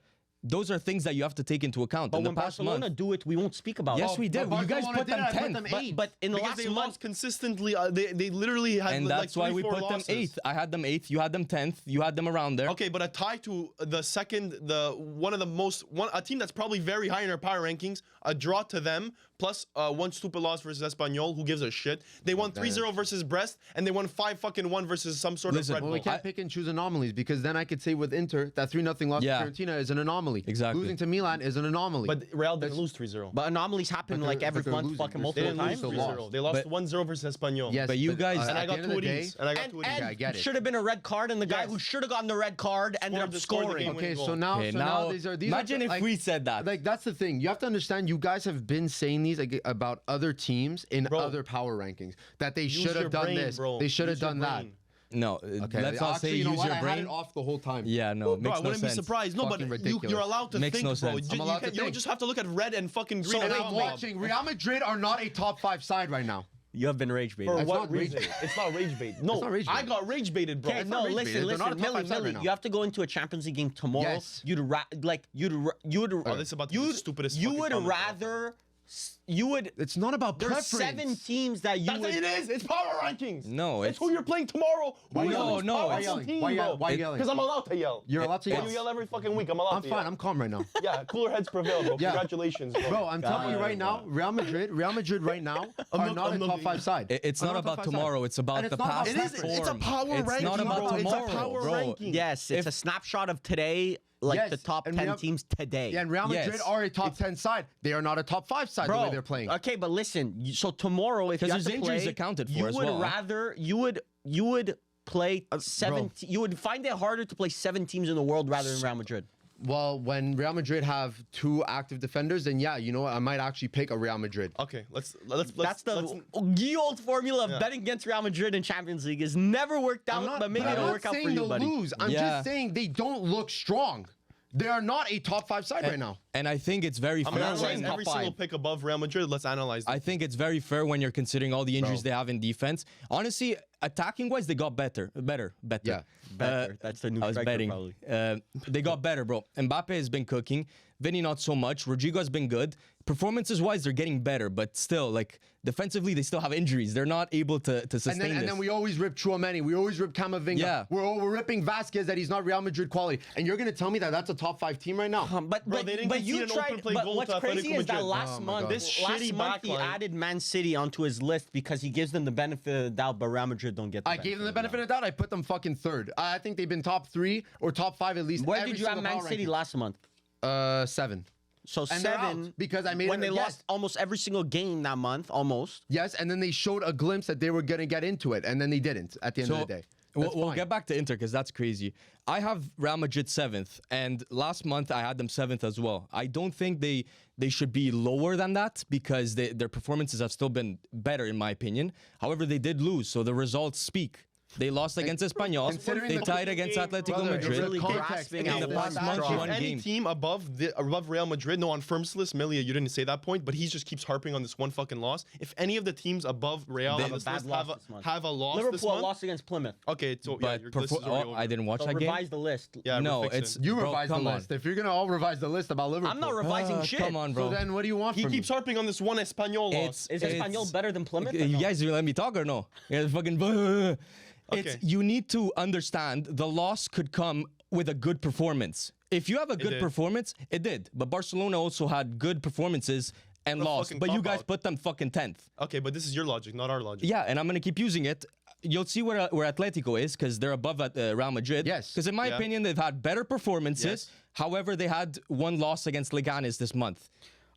Those are things that you have to take into account. But in the when past Barcelona month, do it, we won't speak about yes, it. we did. but You guys Barcelona put did it, them I put 10th. them eighth. But in the Because last they month, lost consistently. They literally had And like that's why we 3-4 put them losses. 8th. I had them 8th. You had them 10th. You had them around there. Okay, but a tie to the second, a team that's probably very high in our power rankings, a draw to them, plus one stupid loss versus Espanyol, who gives a shit. They won 3-0 versus Brest, and they won 5-1 versus some sort Listen, of Red Well, Bull. we can't pick and choose anomalies because then I could say with Inter that 3-0 loss Yeah. to Fiorentina is an anomaly. Exactly. Losing to Milan is an anomaly. But Real didn't lose 3-0. but anomalies happen But like they're- every but they're month, losing. fucking They're They multiple didn't times. lose times. 3-0. They lost But- 1-0 versus Espanyol. Yes, But you guys- And I at got the two end of the day, hoodies. And I got two hoodies. I get it. Should have been a red card, and the guy Yes. who should have gotten the red card ended up Scored the scoring. game. Okay, goal. so now, Okay, so now these are imagine if like, we said that. Like that's the thing. You have to understand. You guys have been saying these about other teams in Bro, other power rankings that they Use should your have done brain, this. bro. They should have Use your done that. brain. No, Okay, let's not say actually, you know use what? your I had brain. it off the whole time. Yeah, no, Bro, makes I no wouldn't be sense. surprised. No, but Fucking you're ridiculous. allowed to Makes think, no bro. sense. I'm allowed to You don't think. just have to look at red and fucking green. So and wait, I'm I'm wait. watching. Real Madrid are not a top 5 side right now. You have been rage baited. For That's what not rage reason? bait. It's not rage bait. No, not rage I bait. got rage baited, bro. Okay, It's no, not rage listen, baited. They're not a listen, top Millie, 5 side Millie, right now. you have to go into a Champions League game tomorrow. Yes. You'd Oh, this is about to be the stupidest you fucking would comment rather you would. It's not about There's preference. 7 teams that you That's would. what it is. It's power rankings. No, it's who you're playing tomorrow. Why Who is no, the no, power why ranking yelling? team, Why yell- bro? why yelling? Because I'm allowed to yell. You're allowed to And yell. you yell every fucking week. I'm allowed I'm to fine. yell. I'm calm right now. Yeah, cooler heads prevail, bro. Yeah. Congratulations, bro. Bro, I'm telling you right now, Real Madrid right now are not a top 5 side. It's Are not a top about 5 side. tomorrow. It's about And the it's not about past It is. form. It's a power It's ranking, not about bro. tomorrow, It's a power bro. ranking. Yes, it's If- a snapshot of today, like Yes, the top and 10 Real- teams today. Yeah, and Real Madrid Yes. are a top 10 side. They are not a top 5 side the way they're playing. Okay, but listen. So tomorrow, if you 'Cause have there's to injuries play, accounted for you as would well, huh? rather you would play 17. You would find it harder to play 7 teams in the world rather than Real Madrid. Well, when Real Madrid have 2 active defenders, then yeah, you know what? I might actually pick a Real Madrid. Okay, let's That's the ye old formula of betting against Real Madrid in Champions League. Has never worked out, but maybe I'm it'll not work out for saying you, they'll buddy. lose. I'm Yeah. just saying they don't look strong. They are not a top 5 side right now. And I think it's very I'm fair. analyzing when- every single pick above Real Madrid. Let's analyze them. I think it's very fair when you're considering all the injuries they have in defense. Honestly, attacking wise, they got better. Yeah. Better. That's the new I was striker, betting. probably. They got better, bro. Mbappe has been cooking. Vinny not so much. Rodrigo has been good. Performances wise, they're getting better, but still, like defensively, they still have injuries. They're not able to sustain And this. then we always rip Chouameni. We always rip Camavinga. Yeah. We're ripping Vasquez that he's not Real Madrid quality. And you're going to tell me that that's a top 5 team right now? But Bro, they didn't but concede you an tried. open play But goal what's to crazy Atletico is that Madrid. last Oh my month, God. This last shitty month he backline. added Man City onto his list because he gives them the benefit of the doubt, but Real Madrid don't get. The I gave them the benefit of the doubt. I put them fucking 3rd. I think they've been top 3 or top 5 at least. Where every did you have single Man power City ranking. last month? 7. So And they're 7 out because I made when it they a lost guess. almost every single game that month, almost. Yes, and then they showed a glimpse that they were going to get into it, and then they didn't at the end of the day. We'll get back to Inter because that's crazy. I have Real Madrid 7th, and last month I had them 7th as well. I don't think they should be lower than that because their performances have still been better, in my opinion. However, they did lose, so the results speak. They lost against Espanyol. considering They the tied against game, Atletico brother, Madrid. really context. grasping In at the one past month, straw. one If any game. team above Real Madrid, no, on firm's list, Melia, you didn't say that point, but he just keeps harping on this one fucking loss. If any of the teams above Real They on have a this bad list loss this month. have a loss this Liverpool month, lost against Plymouth. okay, so yeah, But your list is already over. I didn't watch So that game. revise the list. Yeah, No, we're fixing it's it. You Bro, revise the come on. list. If you're going to all revise the list about Liverpool. I'm not revising shit. Come on, bro. So then what do you want He from keeps me? harping on this one Espanyol loss. Is Espanyol better than Plymouth? or You no? guys, you let me talk or no? Yeah, fucking. Okay. You need to understand the loss could come with a good performance. If you have a good did. performance, it did. But Barcelona also had good performances and lost. fucking But you guys cop-out. put them fucking 10th. Okay, but this is your logic, not our logic. Yeah, and I'm gonna keep using it. You'll see where Atletico is because they're above at Real Madrid. Yes. Because in my Yeah. opinion, they've had better performances. Yes. However, they had one loss against Leganes this month.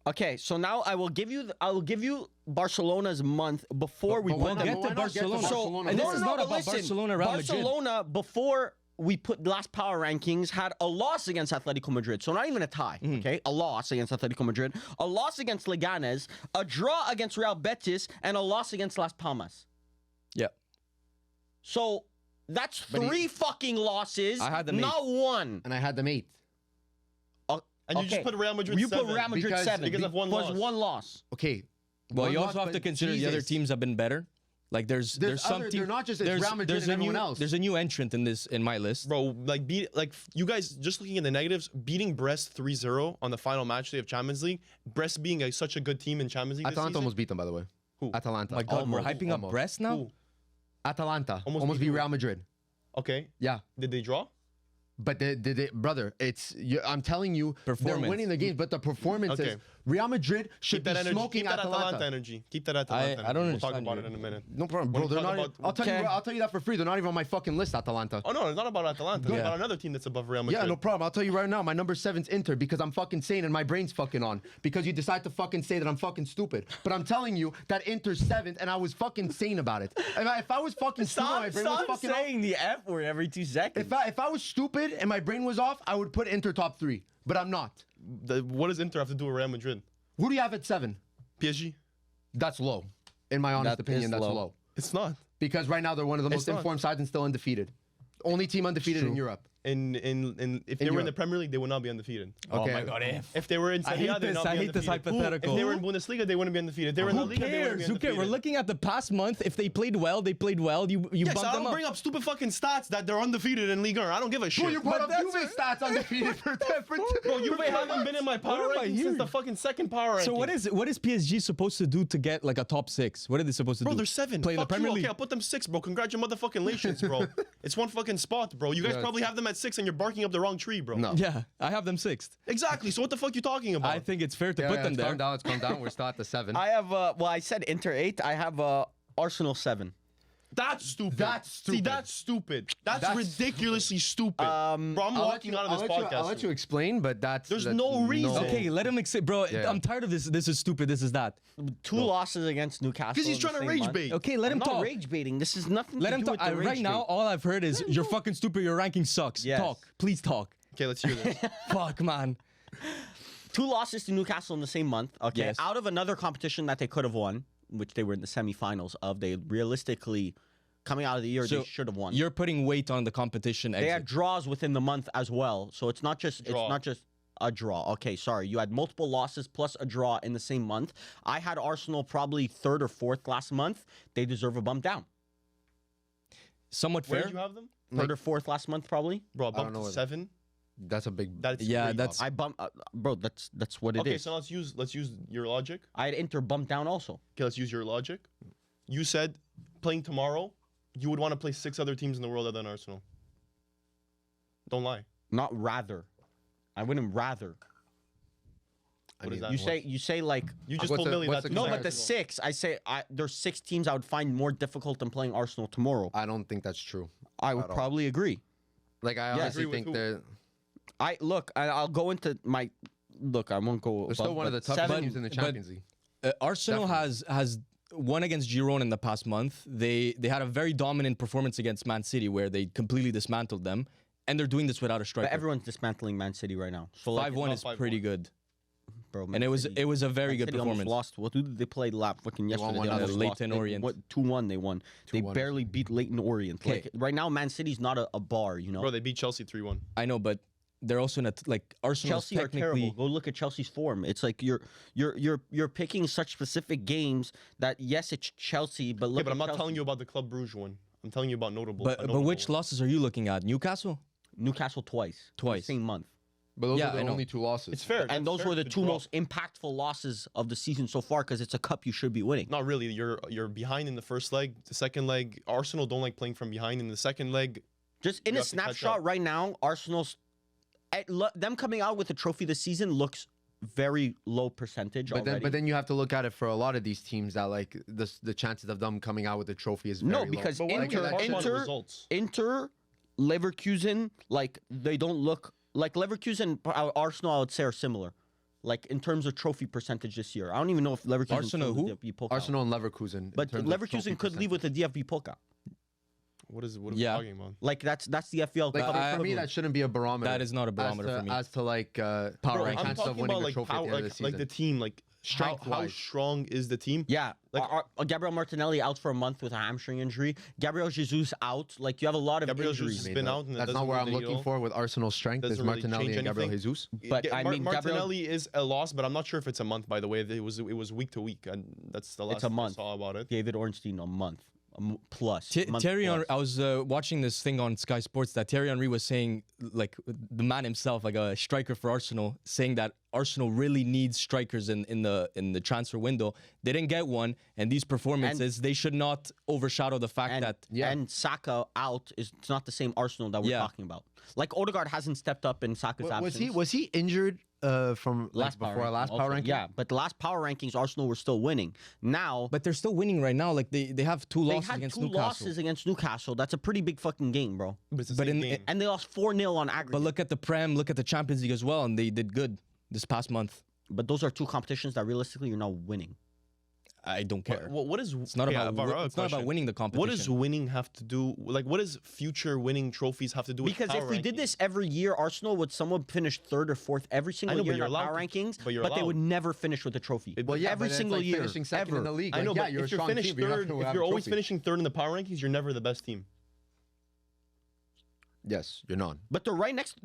Okay, so now I will give you Barcelona's month before we But put why them. get to why not get Barcelona. Barcelona And this first? is not but about Barcelona, Real Madrid. Barcelona before we put the last power rankings had a loss against Atletico Madrid, so not even a tie. Okay, a loss against Atletico Madrid, a loss against Leganes, a draw against Real Betis, and a loss against Las Palmas. Yeah. So that's 3 fucking losses. I had them not one. And I had them 8th. And you just put Real Madrid You 7. put Real Madrid because- 7 because of one was loss. one loss. Okay. Well, one you loss, also have to but consider the other Jesus. teams have been better. Like there's some other- team. they're not just- it's Real Madrid and everyone else. There's a new entrant in my list. Bro, like you guys just looking at the negatives, beating Brest 3-0 on the final match day of Champions League. Brest being such a good team in Champions League. This Atalanta season. almost beat them, by the way. Who? Atalanta. My God, we're Almost. hyping up Almost. Brest now. Who? Atalanta Almost almost beat beat who? Real Madrid. Okay. Yeah. Did they draw? But brother, I'm telling you, Performance. they're winning the games, but the performances, Okay. Real Madrid should Keep that be energy. smoking Keep that Atalanta. Atalanta energy. Keep that Atalanta. I don't energy. We'll talk understand about you. it in a minute. No problem, When bro. we They're talk not. about- I'll tell you that for free. They're not even on my fucking list, Atalanta. Oh no, it's not about Atalanta. It's Yeah. about another team that's above Real Madrid. Yeah, no problem. I'll tell you right now, my number 7's Inter because I'm fucking sane and my brain's fucking on. Because you decide to fucking say that I'm fucking stupid. But I'm telling you that Inter's 7th and I was fucking sane about it. If I was fucking stupid, my brain was fucking off. the F word every 2 seconds. If I was stupid and my brain was off, I would put Inter top 3. But I'm not. What does Inter have to do with Real Madrid? Who do you have at 7? PSG? That's low. In my honest That opinion, is that's low. low. It's not. Because right now they're one of the most not. informed sides and still undefeated. Only team undefeated in Europe. If they were in the Europe. Premier League, they would not be undefeated. Okay. Oh my God, If they were in I Serie A, hate they'd this. not I be hate this undefeated. hypothetical. If they were in Bundesliga, they wouldn't be undefeated. If they were in La Who Liga, they wouldn't be cares? Who undefeated. cares? We're looking at the past month. If they played well, they played well. You Yes, bumped I them don't up. bring up stupid fucking stats that they're undefeated in Ligue 1. I don't give a shit. Bro, you brought But up that's Juve stats undefeated for Bro, Juve haven't been in my power What am I ranking since hearing? the fucking second power ranking. So what is PSG supposed to do to get like a top 6? What are they supposed to Bro, do? they're 7. Play in the Fuck Premier you. League. Okay, I'll put them 6, bro. Congratulations, bro. It's one fucking spot, bro. You guys Yeah. probably have them at 6 and you're barking up the wrong tree, bro. No. Yeah, I have them 6th. Exactly. So what the fuck you talking about? I think it's fair to put them there. Let's calm down. We're still at the 7. I have, I said Inter 8. I have Arsenal 7. That's stupid. That's See, stupid. that's stupid. That's That's- ridiculously stupid. Bro, I'm walking out of this podcast. I'll let you explain, but that's no reason. Okay, let him explain. Bro, Yeah. I'm tired of this. This is stupid. This is that. 2 losses against Newcastle. Because he's in the trying to same rage month. bait. Okay, let I'm him not talk. rage baiting. This is nothing Let to him do talk. with the Right rage now, bait. all I've heard is you're fucking stupid. Your ranking sucks. Yes. Talk. Please talk. Okay, let's hear this. Fuck, man. 2 losses to Newcastle in the same month. Okay, Yes. out of another competition that they could have won, which they were in the semifinals of. They realistically, coming out of the year, they should have won. You're putting weight on the competition. They had Exit. draws within the month as well, so it's not just a draw. Okay, sorry, you had multiple losses plus a draw in the same month. I had Arsenal probably 3rd or 4th last month. They deserve a bump down. Somewhat Where fair. did you have them? 3rd or 4th last month probably. Bro, don't bump know to whether- 7. That's a big. That's Yeah, way that's- up. I bump, bro. That's what it is. Okay, so let's use your logic. I had Inter bump down also. Okay, let's use your logic. You said playing tomorrow, you would want to play 6 other teams in the world other than Arsenal. Don't lie. Not rather. I wouldn't rather. What is that? You say like You just What's told the- Millie what's that. the no, two but the seconds ago. 6. I say there's 6 teams I would find more difficult than playing Arsenal tomorrow. I don't think that's true. I would at all. probably agree. Like I Yes. honestly Agree with think who? they're I'll go into my look. I won't go. they're still above, one of the but toughest 7 teams in the but- Champions League. Arsenal has won against Girona in the past month. They had a very dominant performance against Man City where they completely dismantled them, and they're doing this without a striker. But everyone's dismantling Man City right now. So like, 5-1 not is 5-1. pretty good, bro, Man and it City- was a very Man good City almost performance. Lost. What did they play fucking yesterday? won They 1-0. almost Leighton lost. Orient. What 2-1 they won. They 2-1. barely beat Leighton Orient. Okay. Like right now, Man City's not a bar. You know, Bro, they beat Chelsea 3-1. I know, but they're also not like Arsenal. Chelsea are terrible. Go look at Chelsea's form. It's like you're picking such specific games that yes, it's Chelsea, but look. Yeah, but at I'm not Chelsea. telling you about the Club Bruges one. I'm telling you about notable. But which losses are you looking at? Newcastle Newcastle twice. Twice. Same month. But those Yeah, are the I know. only 2 losses. It's fair. And that's those fair were the to 2 draw. most impactful losses of the season so far because it's a cup you should be winning. Not really. You're behind in the first leg. The second leg, Arsenal don't like playing from behind. In the second leg, Just in You a have to catch snapshot up. right now, Arsenal's them coming out with a trophy this season looks very low percentage already. But then you have to look at it for a lot of these teams that like the chances of them coming out with a trophy is very No, low. because but why don't you Inter- talk about Inter- results? Inter, Leverkusen, like they don't look like Leverkusen, Arsenal. I would say are similar, like in terms of trophy percentage this year. I don't even know if Leverkusen Arsenal filled who? the DFB Pokal. Arsenal and Leverkusen. in but terms of trophy Leverkusen could leave with percentage. the DFB Pokal. What are Yeah. we talking about? Like that's the FPL. Like Cup for me, equivalent. that shouldn't be a barometer. That is not a barometer for me. As to like Power Bro, ranking. I'm chances of talking winning about a like trophy how, at the end of the like the season. team, like how Strength-wise. strong is the team? Yeah, Like- Gabriel Martinelli out for a month with a hamstring injury. Gabriel Jesus out. Like you have a lot of Gabriel injuries. Jesus has been out, and that That's not doesn't where I'm really looking help. for with Arsenal's strength is Doesn't really Martinelli change and Gabriel anything. Jesus. But I mean, Gabriel, Martinelli is a loss, but I'm not sure if it's a month. By the way, it was week to week, and that's the last It's a thing month. I saw about it. David Ornstein a month. plus. Thierry Henry, I was watching this thing on Sky Sports that Thierry Henry was saying, like the man himself, like a striker for Arsenal, saying that Arsenal really needs strikers in the transfer window. They didn't get one, and these performances they should not overshadow the fact that and Saka out is it's not the same Arsenal that we're talking about. Like Odegaard hasn't stepped up in Saka's absence. Was he injured from before last power ranking? Yeah, but the last power rankings, Arsenal were still winning. Now, but they're still winning right now. Like they have two losses against Newcastle. They had 2 losses against Newcastle. That's a pretty big fucking game, bro. But it's the same game. And they lost 4-0 on aggregate. But look at the Prem, look at the Champions League as well, and they did good this past month. But those are 2 competitions that realistically you're not winning. I don't care. What is It's not about winning the competition. What does winning have to do? Like, what does future winning trophies have to do with Because power if we did this every year, Arsenal would someone finish 3rd or 4th every single know, but year in you're our power allowed to- rankings, but you're but they allowed. would never finish with a trophy. Well, yeah, every but it's single like year, finishing second ever. in the league. I know, Like, yeah, but you're a if you're strong finished team, but you're not third, gonna if have you're a always trophy. finishing third in the power rankings, you're never the best team. Yes, you're not. But they're right next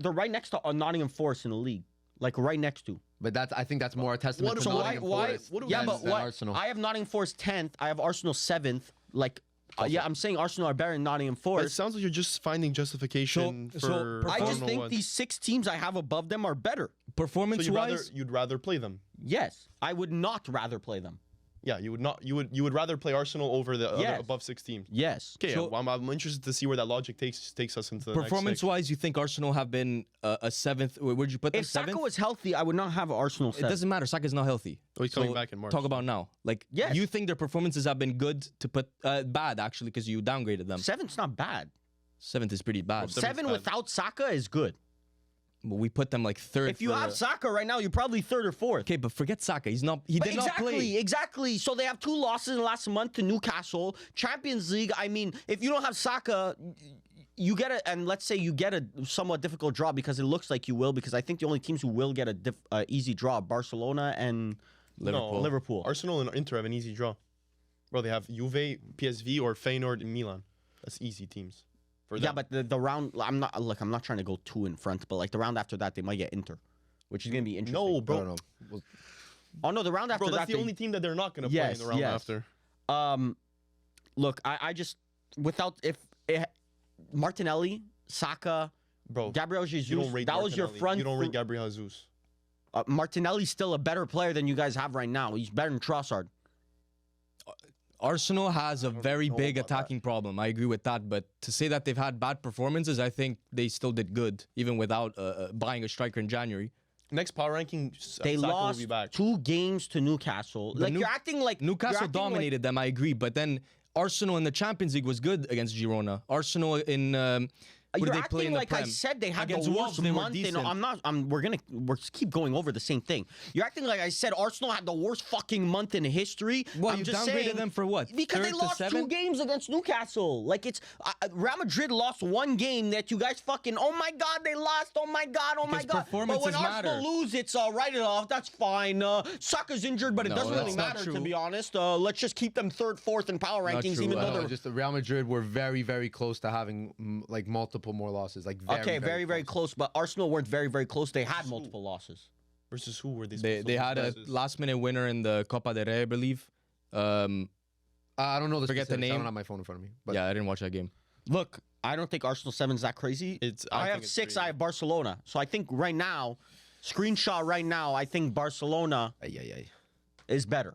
to Nottingham Forest in the league, like right next to. But I think that's more a testament to So Nottingham Forest yeah, but than why? Arsenal. I have Nottingham Forest 10th. I have Arsenal 7th. Like, yeah, I'm saying Arsenal are better than Nottingham But it Forest. sounds like you're just finding justification So for. I just Arsenal think one. these 6 teams I have above them are better. So Performance-wise, you'd rather play them. Yes, I would not rather play them. Yeah, you would not. You would rather play Arsenal over the Yes. other above 6 teams. Yes. Okay, So- I'm interested to see where that logic takes us into the next six. performance-wise, you think Arsenal have been a 7th? Where'd you put them? If Saka 7th? was healthy, I would not have Arsenal It 7th. doesn't matter. Saka's not healthy. Oh, he's coming back in March. Talk about now. Like, Yes. you think their performances have been good to put bad actually because you downgraded them. 7th's not bad. 7th is pretty bad. Seventh's 7 bad. without Saka is good. But we put them like 3rd. If you have Saka right now, you're probably 3rd or 4th. okay, but forget Saka. He did not play. Exactly. So they have 2 losses in the last month to Newcastle. Champions League, I mean, if you don't have Saka, you get and let's say you get a somewhat difficult draw because it looks like you will, because I think the only teams who will get a easy draw are Barcelona and Liverpool. Liverpool. Arsenal and Inter have an easy draw. Bro, they have Juve, PSV, or Feyenoord and Milan. That's easy teams. For Yeah, them. but the round, I'm not trying to go 2 in front, but like the round after that, they might get Inter, which is gonna be interesting. No, I bro. don't know. Well, Oh no, the round after Bro, that's that. the only team that they're not gonna play in the round after. Look, I just without Martinelli, Saka, Bro, Gabriel Jesus, you don't rate that was your Martinelli. front. You don't rate Gabriel Jesus. Martinelli's still a better player than you guys have right now. He's better than Trossard. Arsenal has a very know big about that. attacking problem. I agree with that. But to say that they've had bad performances, I think they still did good, even without buying a striker in January. Next power ranking, They Saka lost will be back. 2 games to Newcastle. Like you're acting like Newcastle dominated them, I agree. But then Arsenal in the Champions League was good against Girona. Arsenal in Who You're did they play acting in the like I Prem? said they had Against the Wolves, worst they were month. And decent. we're keep going over the same thing. You're acting like I said Arsenal had the worst fucking month in history. Well, I'm you just downgraded saying, them for what? Because they 3rd to lost 2 7th? games against Newcastle. Like it's Real Madrid lost 1 game that you guys fucking. Oh my god, they lost. Oh my god. Oh my Because god. But when performances Arsenal matter. lose, it's write it off. That's fine. Saka's injured, but it No, doesn't really that's not matter to true. be honest. Let's just keep them 3rd, 4th in power Not rankings, true. even though No, they're just the Real Madrid were very, very close to having like multiple more losses. Like very close. But Arsenal weren't very, very close. They had multiple losses. Versus who were they? They had a last-minute winner in the Copa del Rey, I believe. I don't know the Forget the specifics. I name. don't have my phone in front of me. But Yeah, I didn't watch that game. Look, I don't think Arsenal 7 is that crazy. I think have it's 6. crazy. I have Barcelona. So I think right now, screenshot right now, I think Barcelona is better.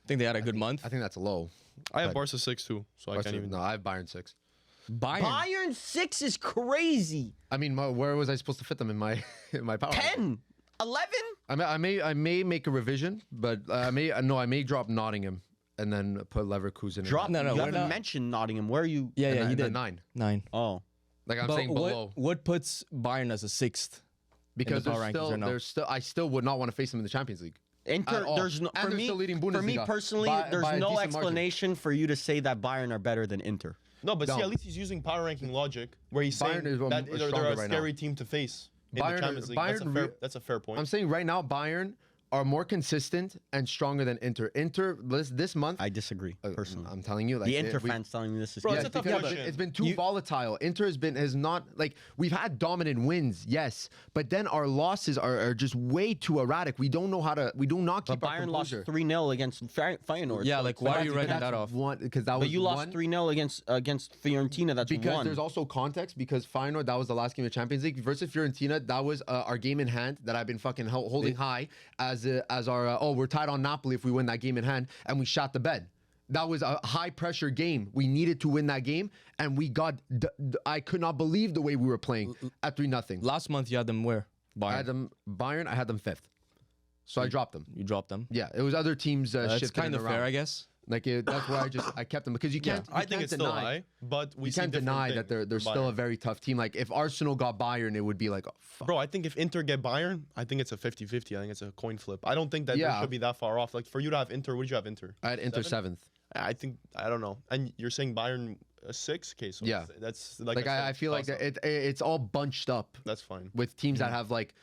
I think they had a good month. I think that's low. I have but- Barca 6 too, so I Barca- can't even. No, I have Bayern 6. Bayern 6 is crazy. I mean, where was I supposed to fit them in my in my power? 10, 11. I may make a revision, but I may drop Nottingham and then put Leverkusen. Drop. No, You we're haven't not- mentioned Nottingham. Where are you? Yeah, yeah, he in the did. 9. Oh, Like I'm But saying below what puts Bayern as a 6th? because power rankings or no? I still would not want to face them in the Champions League. Inter. At all. There's no. And For they're me, still leading for me Bundesliga personally, by there's a no decent margin. explanation for you to say that Bayern are better than Inter. No, but see, No. at least he's using power ranking logic, where he's Bayern saying is that stronger they're a right now. scary team to face in Bayern- the Champions League. Bayern That's a fair point. I'm saying right now Bayern are more consistent and stronger than Inter. Inter this month. I disagree personally. I'm telling you, like The Inter fans telling me this is Bro, good. it's a tough because question. it's been too volatile. Inter has not like we've had dominant wins, yes, but then our losses are just way too erratic. We don't know how to. We do not But keep our Bayern lost composure. 3-0 against Feyenoord. Yeah, so like it's why not- are you writing That's that off? one because that was But you lost one. 3-0 against Fiorentina. That's Because one. there's also context because Feyenoord, that was the last game of Champions League versus Fiorentina. That was our game in hand that I've been fucking holding high as our we're tied on Napoli if we win that game in hand, and we shot the bed. That was a high pressure game. We needed to win that game, and we got. I could not believe the way we were playing at 3-0. Last month you had them where? I had Bayern. them Bayern. I had them 5th, so I dropped them. You dropped them. Yeah, it was other teams. It's shifting kind of around. fair, I guess. Like that's why I kept them because you can't. I you think can't it's deny, still high, but we You see can't different deny that things. they're still a Bayern. very tough team. Like if Arsenal got Bayern, it would be like, oh, fuck. Bro, I think if Inter get Bayern, I think it's a 50-50. I think it's a coin flip. I don't think that they Yeah. should be that far off. Like for you to have Inter, what did you have Inter? I had Inter 7th. I think I don't know. And you're saying Bayern a 6? Okay, so Yeah. that's Like said, I feel like toss-up. it's all bunched up That's fine. with teams that have like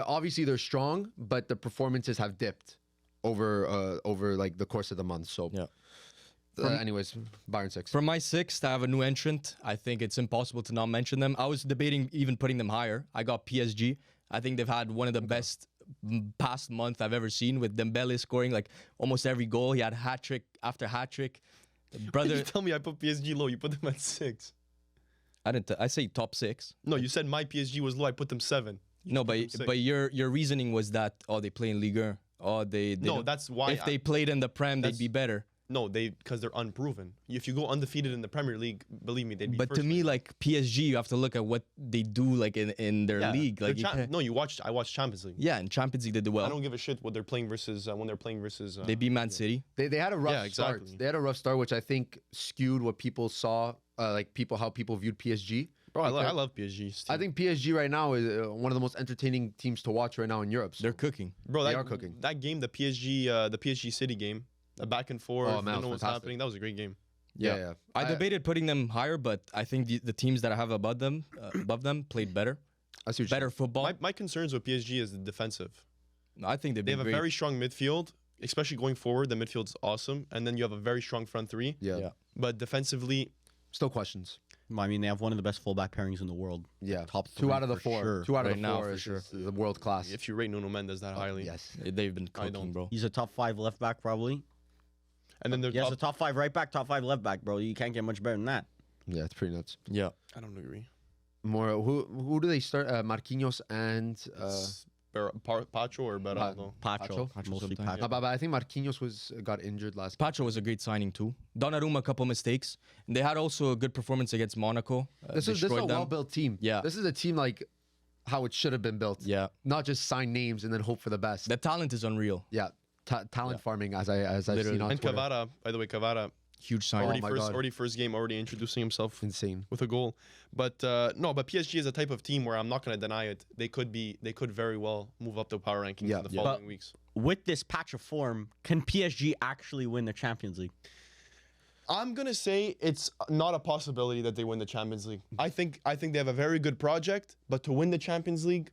obviously they're strong, but the performances have dipped over like the course of the month. So Yeah. anyways, Bayern 6. For my 6th, I have a new entrant. I think it's impossible to not mention them. I was debating even putting them higher. I got PSG. I think they've had one of the best past month I've ever seen with Dembele scoring like almost every goal. He had hat trick after hat trick. Brother, You tell me I put PSG low. You put them at 6. I say top 6. No, you said my PSG was low. I put them 7. No, them but six. your reasoning was that they play in Ligue 1. They No, don't- that's why. if they played in the Prem, they'd that's- be better. No, because they're unproven. If you go undefeated in the Premier League, believe me, they'd be. But first to me, place. like PSG, you have to look at what they do like in their Yeah, league. they're Like you can't- no, I watched Champions League. yeah, in Champions League they did I well. don't give a shit what they're playing versus when they're playing versus. They beat Man City. They had a rough Yeah, exactly. start. They had a rough start, which I think skewed what people saw, how people viewed PSG. Bro, I love PSG. I think PSG right now is one of the most entertaining teams to watch right now in Europe. So. They're cooking. Bro, they are cooking. That game, the PSG City game, the back and forth, Oh, man, you it know was what's fantastic. happening. That was a great game. Yeah. I debated putting them higher, but I think the teams that I have above them played better, I see what you're better football. My concerns with PSG is the defensive. I think they've They been have a great. very strong midfield, especially going forward. The midfield's awesome, and then you have a very strong front three. saying. Yeah. But defensively, Still questions. I mean, they have one of the best fullback pairings in the world. Yeah. Top 3 2 out of the for 4. sure. 2 out of Right the now, 4 for is sure. the world class. if you rate Nuno Mendes that highly, Yes. They've been cooking, don't. bro. He's a top 5 left back probably. and then they're He has top. a top 5 right back, top 5 left back, bro. You can't get much better than that. Yeah, it's pretty nuts. Yeah. I don't agree. More who do they start? Marquinhos and It's Pacho or Berardo. Pacho, Pacho mostly sometimes, Pacho. but I think Marquinhos got injured last game. Pacho was a great signing too. Donnarumma, a couple mistakes. And they had also a good performance against Monaco. This is a destroyed them. well-built team. Yeah. This is a team like how it should have been built. Yeah. Not just sign names and then hope for the best. The talent is unreal. Yeah. Talent farming as I've Literally. seen on And Twitter. Cavara, by the way, Cavara Huge signing. already my first God. already first game already introducing himself Insane. with a goal. But no, but PSG is a type of team where I'm not going to deny it. They could very well move up the power rankings Yeah. in the Yeah. following weeks. With this patch of form, can PSG actually win the Champions League? I'm gonna say it's not a possibility that they win the Champions League. I think they have a very good project, but to win the Champions League,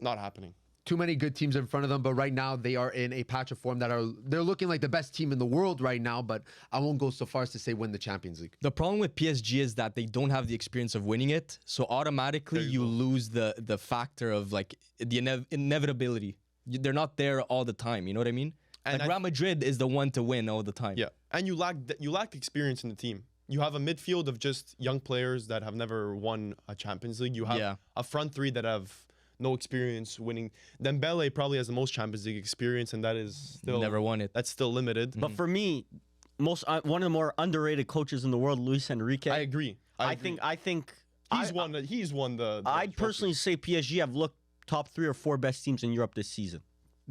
not happening. Too many good teams in front of them, but right now they are in a patch of form they're looking like the best team in the world right now, but I won't go so far as to say win the Champions League. The problem with PSG is that they don't have the experience of winning it, so automatically There you you go. lose the factor of like the inevitability. They're not there all the time. You know what I mean? And Like Real Madrid is the one to win all the time. Yeah, and you lack experience in the team. You have a midfield of just young players that have never won a Champions League. You have Yeah. a front three that have no experience winning. Dembele probably has the most Champions League experience, and that is still Never won it. That's still limited. But for me, one of the more underrated coaches in the world, Luis Enrique. I agree. I agree. think he's won. He's won the. I'd personally say PSG have looked top 3 or 4 best teams in Europe this season.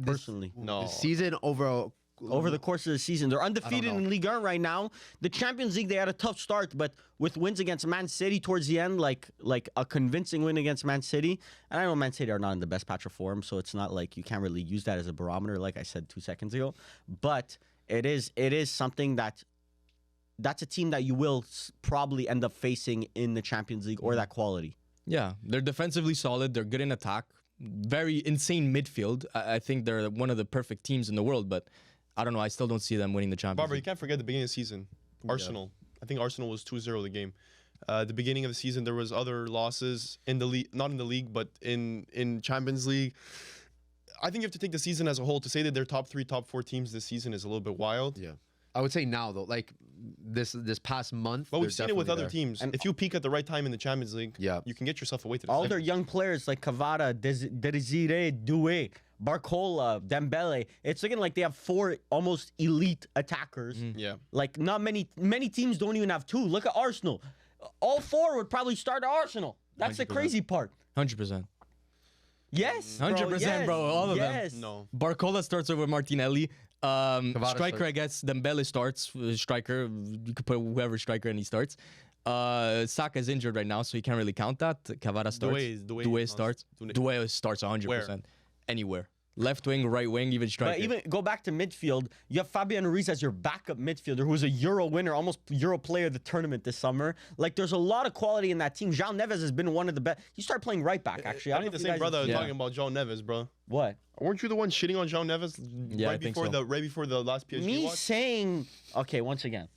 Personally. no. The season Over the course of the season. They're undefeated know. in Ligue 1 right now. The Champions League, they had a tough start, but with wins against Man City towards the end, like a convincing win against Man City. And I know Man City are not in the best patch of form, so it's not like you can't really use that as a barometer, like I said 2 seconds ago. But it is something that's a team that you will probably end up facing in the Champions League or that quality. Yeah, they're defensively solid. They're good in attack. very insane midfield. I think they're one of the perfect teams in the world, but I don't know. I still don't see them winning the Champions Barbara, you League. can't forget the beginning of the season. Arsenal. I think Arsenal was 2-0 the game. The beginning of the season, there was other losses in the league, not in the league, but in Champions League. I think you have to take the season as a whole. To say that they're top 3, top 4 teams this season is a little bit wild. Yeah. I would say now though, like this past month. But we've they're seen it with definitely other there. teams. And if you peak at the right time in the Champions League, Yeah. you can get yourself away to the All their semis. young players like Cavada, Desiree, Doué, Barcola, Dembele. It's looking like they have 4 almost elite attackers. Yeah. Like not many teams don't even have 2. Look at Arsenal. All 4 would probably start at Arsenal. That's the 100%. crazy part. 100%. Yes, bro, 100%, yes, bro, all of them. yes. No. Barcola starts over Martinelli. Striker, starts. I guess. Dembele starts. Striker, you could put whoever striker and he starts. Saka's injured right now, so he can't really count that. Cavada starts. Doué starts. Doué- Doué starts 100%. Where? Anywhere. Left wing, right wing, even striker. But even go back to midfield. You have Fabian Ruiz as your backup midfielder, who was a Euro winner, almost Euro player of the tournament this summer. Like, there's a lot of quality in that team. João Neves has been one of the best. He started playing right back, actually. I don't think know the if you same guys have brother seen- talking about João Neves, bro. What? Weren't you the one shitting on João Neves Yeah, I right think before so. the last PSG Me watch? saying, okay, once again,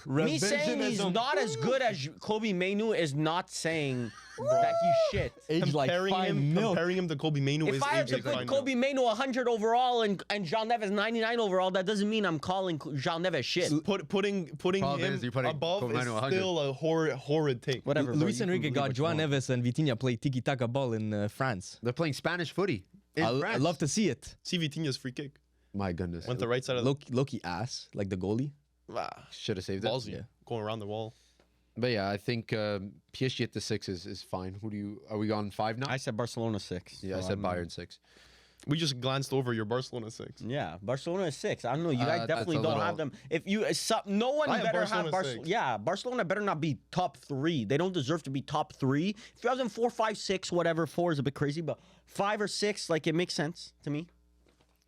me saying he's not as good as Kobe Mainu is not saying that he's shit. Aged like Comparing fine him, milk. comparing him to Kobe Mainu If is I have age to like put fine Kobe milk. Mainu 100 overall and João Neves 99 overall, that doesn't mean I'm calling João Neves shit. Putting Problem him is you're putting above Kobe is Mainu 100. still a horrid take. Whatever. bro, Luis you can Enrique believe got what you João want. Neves and Vitinha play tiki-taka ball in France. They're playing Spanish footy in I France. love to see it. See Vitinha's free kick. My goodness. Went the right side of the Loki ass, like the goalie. Should have saved it. ballsy. Yeah. Going around the wall. But yeah, I think PSG at the 6 is fine. Are we on 5 now? I said Barcelona 6. Yeah, I so said I'm- Bayern 6. We just glanced over your Barcelona 6. Yeah, Barcelona is 6. I don't know. You guys That's definitely a don't little- have them. If you, no one I have better Barcelona have Barcelona. 6. Yeah, Barcelona better not be top 3. They don't deserve to be top 3. If you have them 4, 5, 6, whatever. 4 is a bit crazy, but 5 or 6, like it makes sense to me.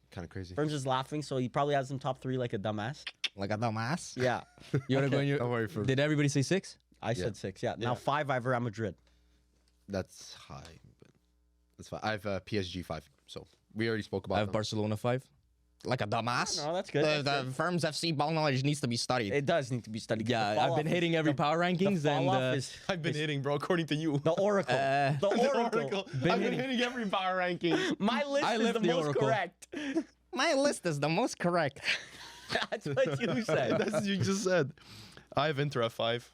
Kind of crazy. Firms is laughing, so he probably has them top 3 like a dumbass. Like a dumbass. Yeah, You wanna go in your? Don't worry, Ferb. Did everybody say 6? I said 6. Yeah. Now Yeah. 5, I have Real Madrid. That's high. But that's fine. I have PSG 5. So we already spoke about I have them. Barcelona 5. Like a dumbass. No, that's good. That's The good. firm's FC ball knowledge needs to be studied. It does need to be studied. Yeah, The I've fall been off hitting is- every the- power rankings the and fall off is I've been hitting, bro, according to you. the oracle. The The oracle. I've been hitting every power ranking. My list I is live the the most oracle. correct. My list is the most correct. That's what you said. That's what you just said. I have Inter at 5.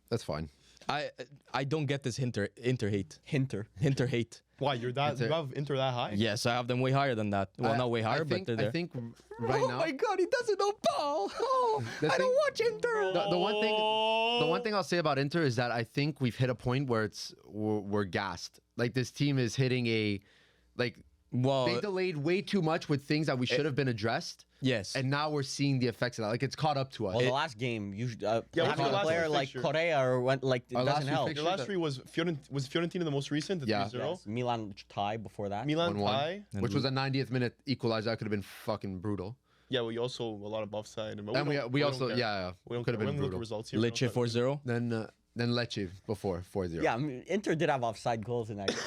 That's fine. I don't get this Hinter hate. Hinter. Hinter hate. Why you have Inter that high? Yes, I have them way higher than that. Well, not way higher, but they're there. I think right oh now. my god, he doesn't know ball. Oh, The I thing- don't watch Inter. The one thing I'll say about Inter is that I think we've hit a point where we're gassed. Like this team is hitting a like Well, they delayed way too much with things that we should have been addressed, yes. and now we're seeing the effects of that. Like it's caught up to us. Well, the last game, you what's having your a last player like fixture? Correa or went like it Our last doesn't help. fixture- Your last 3 was Fiorentina the most recent, the Yeah. 3-0. Yes, Milan tie before that. Milan 1-1, tie. which was a 90th minute equalizer. That could have been fucking brutal. Yeah, we also a lot of offside. And don't- we don't also care. yeah We don't could have care. been We don't look at brutal. results here. Lecce 4-0. Then Lecce before 4-0. Yeah, I mean, Inter did have offside goals in that. game.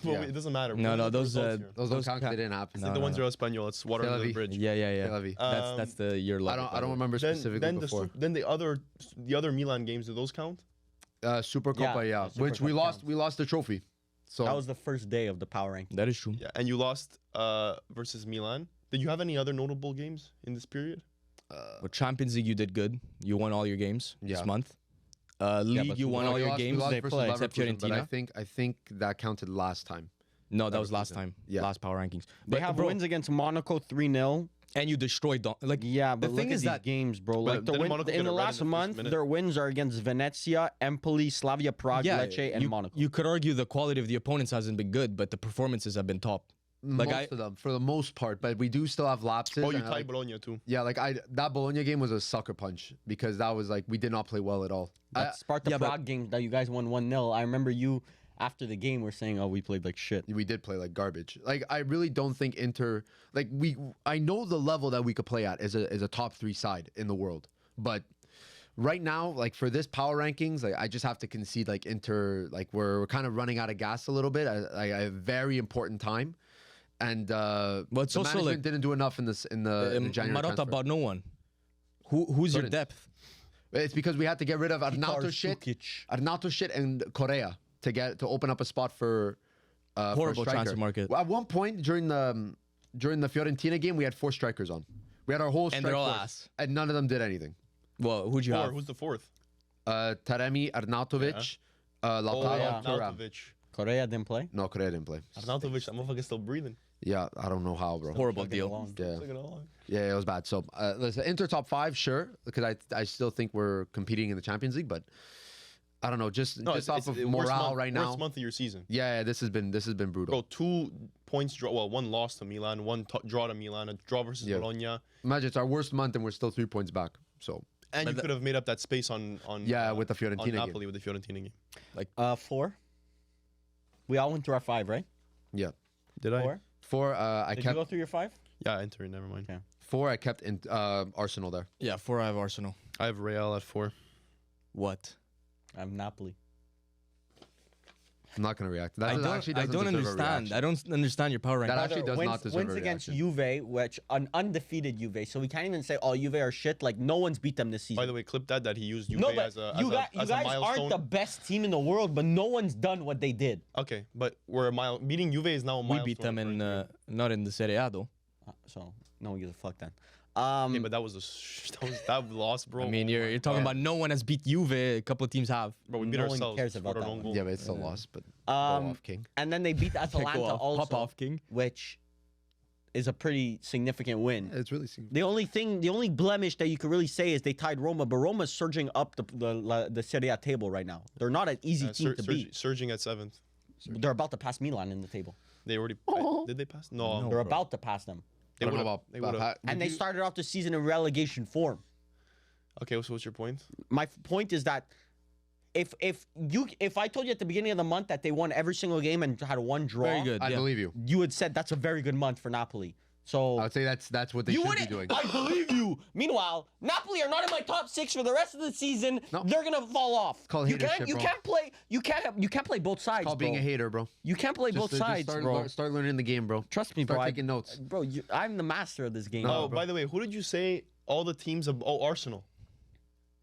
Well, Yeah. it doesn't matter. We No, don't no, look at those, results here. those don't count 'cause they didn't happen. It's like the 1-0 Espanyol. It's water Tel under the Aviv. bridge. Yeah, yeah, yeah. Tel Aviv. That's the year. I don't remember Then, specifically then before. then the other Milan games. Do those count? Super Copa, yeah, Super which we Cup lost. counts. We lost the trophy. So That was the first day of the power ranking. That is true. Yeah, and you lost versus Milan. Did you have any other notable games in this period? With Champions League, you did good. You won all your games Yeah. this month. League, but you we won lost- all we your lost, games. we lost They versus played except Leverkusen, but Fiorentina. I think that counted last time. No, that was last Leverkusen. time. Yeah. Last power rankings. They But, have bro, wins against Monaco 3-0. and you destroyed them. Like Yeah, but the look thing at is these that games, bro. Like the didn't win, Monaco in get the a red in last the first month, minute? their wins are against Venezia, Empoli, Slavia Prague, Lecce, and you, Monaco. you could argue the quality of the opponents hasn't been good, but the performances have been top. Like Most I, of them, for the most part, but we do still have lapses. Oh, you and I tied like- Bologna too. Yeah, like that Bologna game was a sucker punch because that was like we did not play well at all. That Sparta yeah, but- Prague game that you guys won 1-0. I remember you after the game were saying, "Oh, we played like shit." We did play like garbage. Like I really don't think Inter like I know the level that we could play at is a top 3 side in the world, but right now, like for this power rankings, like I just have to concede like Inter, like we're kind of running out of gas a little bit at a very important time, and But it's the also, management like, didn't do enough in the January Marotta transfer. about no one. Who's your Couldn't. depth? It's because we had to get rid of Arnauto Sukic. shit and Correa to open up a spot for for a Horrible striker. transfer market. Well, at one point during the Fiorentina game, we had 4 strikers on. We had our whole And strike they're all force, ass. and none of them did anything. Well, who'd you Four. have? Who's the fourth? Taremi, Arnautovic, Lautaro, yeah. Thuram. Arnautovic. Correa didn't play. No, Correa didn't play. Arnautovic, that motherfucker's still breathing. Yeah, I don't know how, bro. Horrible Chugging deal. along. Yeah, Look at all. yeah, it was bad. So, listen, Inter top 5, sure, because I still think we're competing in the Champions League, but I don't know, just off of the worst morale month, right now. Worst month of your season. Yeah, this has been brutal. Bro, 2 points draw. Well, 1 loss to Milan, 1 draw to Milan, a draw versus Yeah. Bologna, Imagine it's our worst month and we're still 3 points back. So and you could have made up that space on yeah, with the on Fiorentina game. Napoli with the Fiorentina game. 4. We all went through our 5, right? Yeah, Did 4. 4. I Did you kept go through your 5? Yeah, Inter. Never mind. Okay. 4. I kept in Arsenal there. Yeah, 4 I have Arsenal. I have Real at 4. What? I'm Napoli. I'm not gonna react. I That don't, actually I doesn't don't deserve a understand. reaction. I don't understand your power ranking. That actually does wins, not deserve wins a against reaction. Juve, which an undefeated Juve. So we can't even say, oh, Juve are shit. Like, no one's beat them this season. By the way, clip that he used Juve no, but as a you as guys a milestone. aren't the best team in the world, but no one's done what they did. Okay, but we're beating Juve is now a We milestone. beat them in according not in the Serie A though. So no one gives a fuck then. to you. Okay, but that was that loss, bro. I mean, you're talking about no one has beat Juve. A couple of teams have. Bro, we beat no one ourselves. cares We about scored our that own one. goal. Yeah, but it's still lost. But go off, King. And then they beat Atalanta Go off, also, pop off, King. which is a pretty significant win. It's really. The only blemish that you could really say is they tied Roma, but Roma's surging up the Serie A table right now. They're not an easy team to beat. Surging at 7th. They're about to pass Milan in the table. They already did they pass? No, No. They're bro. about to pass them. they I don't would know have. about They would have. that. And they started off the season in relegation form. Okay, so what's your point? My point is that if I told you at the beginning of the month that they won every single game and had 1 draw, Very good. I yeah. believe you. you had said that's a very good month for Napoli. So I would say that's what they you should be wouldn't. doing. I believe you. Meanwhile, Napoli are not in my top 6 for the rest of the season. No. They're gonna fall off. called you can't. hatership, You bro. can't play. You can't play both sides. Called bro. being a hater, bro. You can't play both sides, start, bro. Start learning the game, bro. Trust me, Start bro. taking notes. Bro, I'm the master of this game. Oh, bro. by the way, who did you say all the teams of? Oh, Arsenal.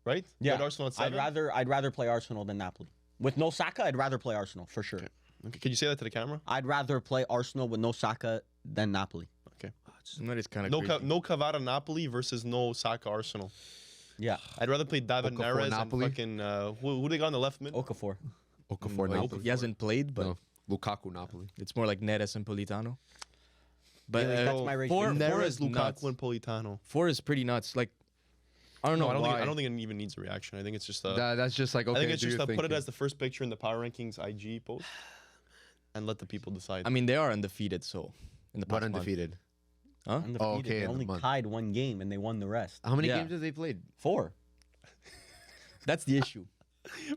Right? You Yeah, had Arsenal at 7. I'd rather play Arsenal than Napoli. With no Saka, I'd rather play Arsenal for sure. Okay, could you say that to the camera? I'd rather play Arsenal with no Saka than Napoli. Okay. That is kind of No, crazy. no Cavara Napoli versus no Saka Arsenal. Yeah, I'd rather play David Okafor Neres and Napoli? fucking who they got on the left mid? Okafor. Okafor Well, Napoli. he hasn't played, but No. Lukaku Napoli. it's more like Neres and Politano. But Yeah, that's my ratio. four Neres, is Lukaku, nuts. and Politano. 4 is pretty nuts. Like, I don't know. No, I why. don't think it even needs a reaction. I think it's just That's just like okay. I think it's do just your put it thinking. as the first picture in the Power Rankings IG post, and let the people decide. I mean, they are undefeated, so in the What past month. undefeated? Huh? Undefeated. Oh, okay, They in the only month. tied 1 game and they won the rest. How many Yeah. games have they played? 4. That's the issue.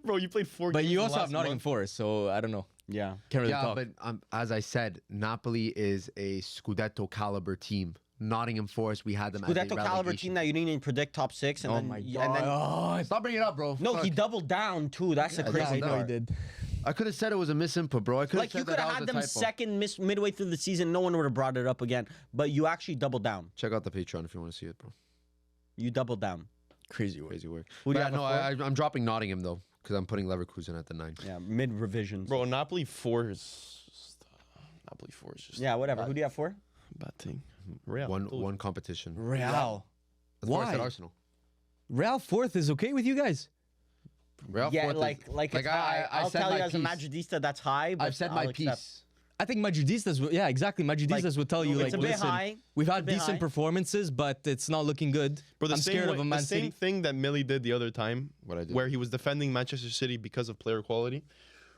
Bro, you played 4 But games. you in also the have last Nottingham month. Forest, so I don't know. Yeah. Can't really Yeah, talk. but as I said, Napoli is a Scudetto caliber team. Nottingham Forest, we had them as a Scudetto caliber relegation. team that you didn't even predict top 6. And Oh then, my and god! then, Oh, Stop bringing it up, bro. no, Fuck. he doubled down too. That's a Yeah, crazy I know he part. did. I could have said it was a misinput, bro. I could have Like said you that could have that had was a them typo. second midway through the season. No one would have brought it up again. But you actually doubled down. Check out the Patreon if you want to see it, bro. You doubled down. Crazy work. Crazy work. Who do you But have no, at I'm dropping Nottingham though because I'm putting Leverkusen at the 9. Yeah, mid revisions. Bro, Napoli 4 is just, Napoli 4 is just Yeah, whatever. Who do you have for? a bad thing. Real. One competition. Real. That's why I said Why? Arsenal. Real 4th is okay with you guys? Real Yeah, fourth is- like it's high. I'll said tell my you as a piece. Madridista, that's high. But I've said I'll my accept. piece. I think Madridistas, yeah, exactly. Madridistas would tell you, it's like, a bit listen, high. we've It's a had bit decent high. performances, but it's not looking good. Bro, I'm scared of a Man the same City. thing that Millie did the other time, What I did. where he was defending Manchester City because of player quality.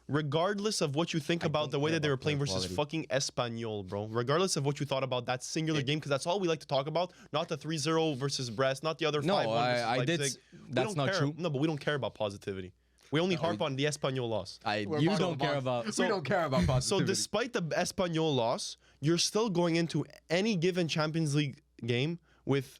Regardless of what you think about the way that they were playing versus fucking Espanyol, bro. Regardless of what you thought about that singular game, because that's all we like to talk about. Not the 3-0 versus Brest, not the other 5-1 No, versus I did. Leipzig. We That's don't not care. true. No, but we don't care about positivity. We only harp on the Espanyol loss. You don't care about. we don't care about So positivity. despite the Espanyol loss, you're still going into any given Champions League game with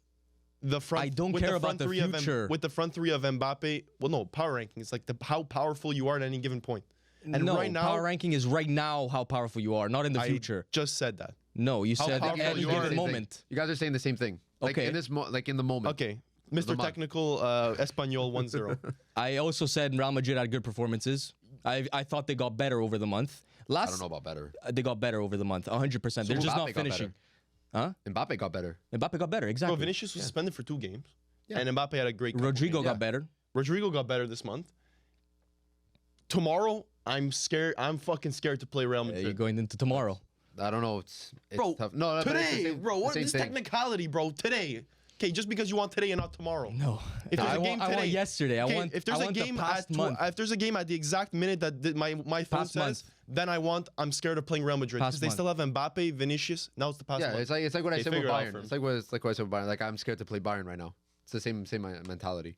the front. I don't with care the about front the three of future. with the front three of Mbappe. Well, no power rankings, like how powerful you are at any given point. And no, right now, power ranking is right now how powerful you are, not in the I future. just said that. No, you said powerful at any you are. given moment. You guys are saying the same thing. Like Okay. in this like in the moment. Okay, Mr. Lamar. Technical, Espanol 1-0. I also said Real Madrid had good performances. I thought they got better over the month. I don't know about better. They got better over the month, 100%. They're just Mbappe not got finishing. better. Mbappe got better. Mbappe got better, Bro, exactly. Vinicius was suspended for 2 games, Yeah. and Mbappe had a great. couple Rodrigo games. got better. Rodrigo got better this month. Tomorrow, I'm scared. I'm fucking scared to play Real You're Madrid. going into tomorrow. I don't know. It's Bro, tough. No, but it's the today, same- bro. the What same is thing. technicality, bro? Today. Okay, just because you want today and not tomorrow. No. If there's I a game want today, yesterday. okay, if there's I a want game the past at month. if there's a game at the exact minute that my phone Past says, month. then I'm scared of playing Real Madrid because Past they month. still have Mbappe, Vinicius. Now it's the past Yeah, month. it's like what I Okay, said with figure it out Bayern. for him. It's like what I said with Bayern. Like I'm scared to play Bayern right now. It's the same mentality.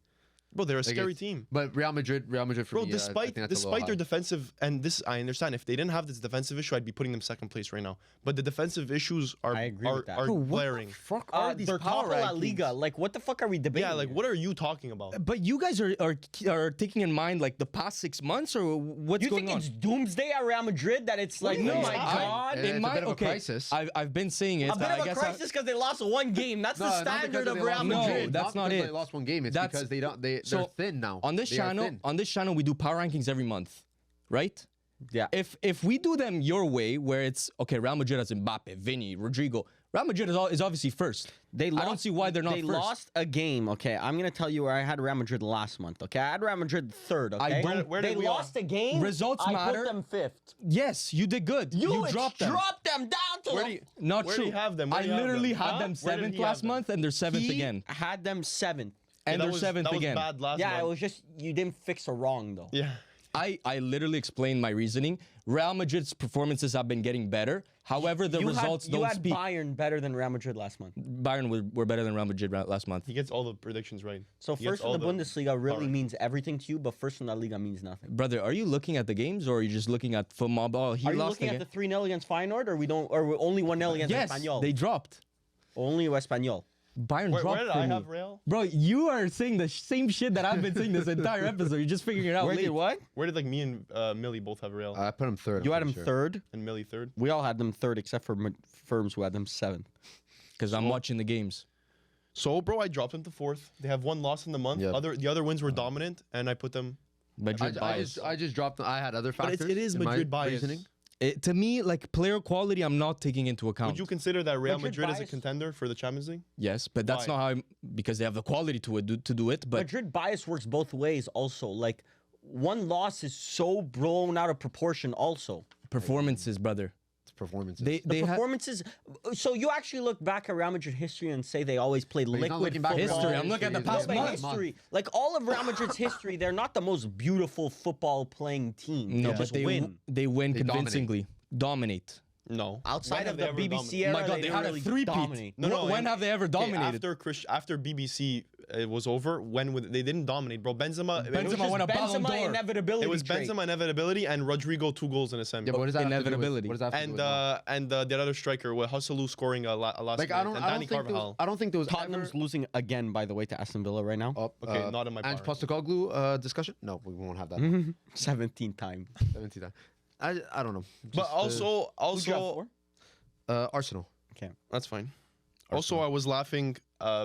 Bro, they're a Like, scary it's- team. But Real Madrid for Bro, me, I despite think that's a little despite their high. defensive and this, I understand if they didn't have this defensive issue, I'd be putting them second place right now. But the defensive issues are I agree with that. are Bro, what the glaring. fuck They're top of La Liga. Like, what the fuck are we debating? Yeah, like here? what are you talking about? But you guys are taking in mind like the past 6 months or what's You going think on? it's doomsday at Real Madrid that it's like, do you oh mean? my It's god, It's a bit of a okay, crisis. I've been saying it. a bit I of a guess crisis because they lost 1 game. That's the not because standard of they Real lost one No, Madrid. game. that's not because it. They lost 1 game. It's That's- because they're So, thin now. On this They are channel, thin. we do power rankings every month, right? Yeah. If we do them your way, where it's okay, Real Madrid has Mbappe, Vinny, Rodrigo. Real Madrid is obviously first. They lost, I don't see why they're not They first. lost a game. Okay, I'm gonna tell you where I had Real Madrid last month. Okay, I had Real Madrid third. Okay, I don't- Where they did we lost a game. Results I matter. put them fifth. Yes, you did good. You dropped them. dropped them down to Where the- do you, Not where true. do you have them? Where I do you have literally them? had Huh? them Where did 7th he have last them? month, and they're 7th He again, had them 7th. and that they're was, 7th that again. Was bad last Yeah, month. it was just you didn't fix a wrong though. Yeah. I literally explained my reasoning. Real Madrid's performances have been getting better. However, the results you don't had speak. Bayern better than Real Madrid last month. Bayern were better than Real Madrid last month. He gets all the predictions right. So He gets first in all the Bundesliga really power. means everything to you, but first in La Liga means nothing. Brother, are you looking at the games or are you just looking at football? Oh, he Are you lost looking at again. the 3-0 against Feyenoord, or we don't, or only 1-0 against Yes, Espanyol? they dropped. Only Espanyol. Bayern Where dropped did for I me. have Real? Bro, you are saying the same shit that I've been saying this entire episode. You're just figuring it out Where late. did what? Where did like me and Millie both have Real? I put him third. You I'm had him pretty sure. third. And Millie third? We all had them third, except for Firms, who had them 7th. Because I'm watching the games. So, bro, I dropped them to 4th. They have 1 loss in the month. Yeah. The other wins were dominant, and I put them. Madrid bias. I just dropped them. I had other But factors. it is in my Madrid bias. reasoning. To me, like player quality, I'm not taking into account. Would you consider that Real Madrid Madrid is a bias? contender for the Champions League? Yes, but that's Why? not how. Because they have the quality to do it. But Madrid bias works both ways. Also, like one loss is so blown out of proportion. Also, performances, brother. It's performances. They the have performances. So you actually look back at Real Madrid history and say they always played he's not liquid looking back at football. history. I'm looking at the He's past But looking month. back history, like all of Real Madrid's history, they're not the most beautiful football playing team. no, They but just they win. They win They dominate. convincingly. Dominate. No. Outside When of have the they ever BBC dominated? era, My God, they they didn't had really a three-peat. dominate. When have they ever dominated? After BBC was over, they didn't dominate, bro. Benzema. It was Benzema just won a Ballon Benzema d'Or. inevitability. It was trait. Benzema inevitability and Rodrigo 2 goals in a semi. Yeah, but what does that have to do with- Inevitability. What does that have to do and with the other striker, with Hasselu scoring a last like minute, and Danny think there was, Carvajal. I don't think there was Tottenham's ever, losing again, by the way, to Aston Villa right now. Okay, not in my Ange power. Postecoglou discussion. No, we won't have that. 17th time. 17 times. I don't know. But Just, also, Arsenal. Okay. that's fine. Also, I was laughing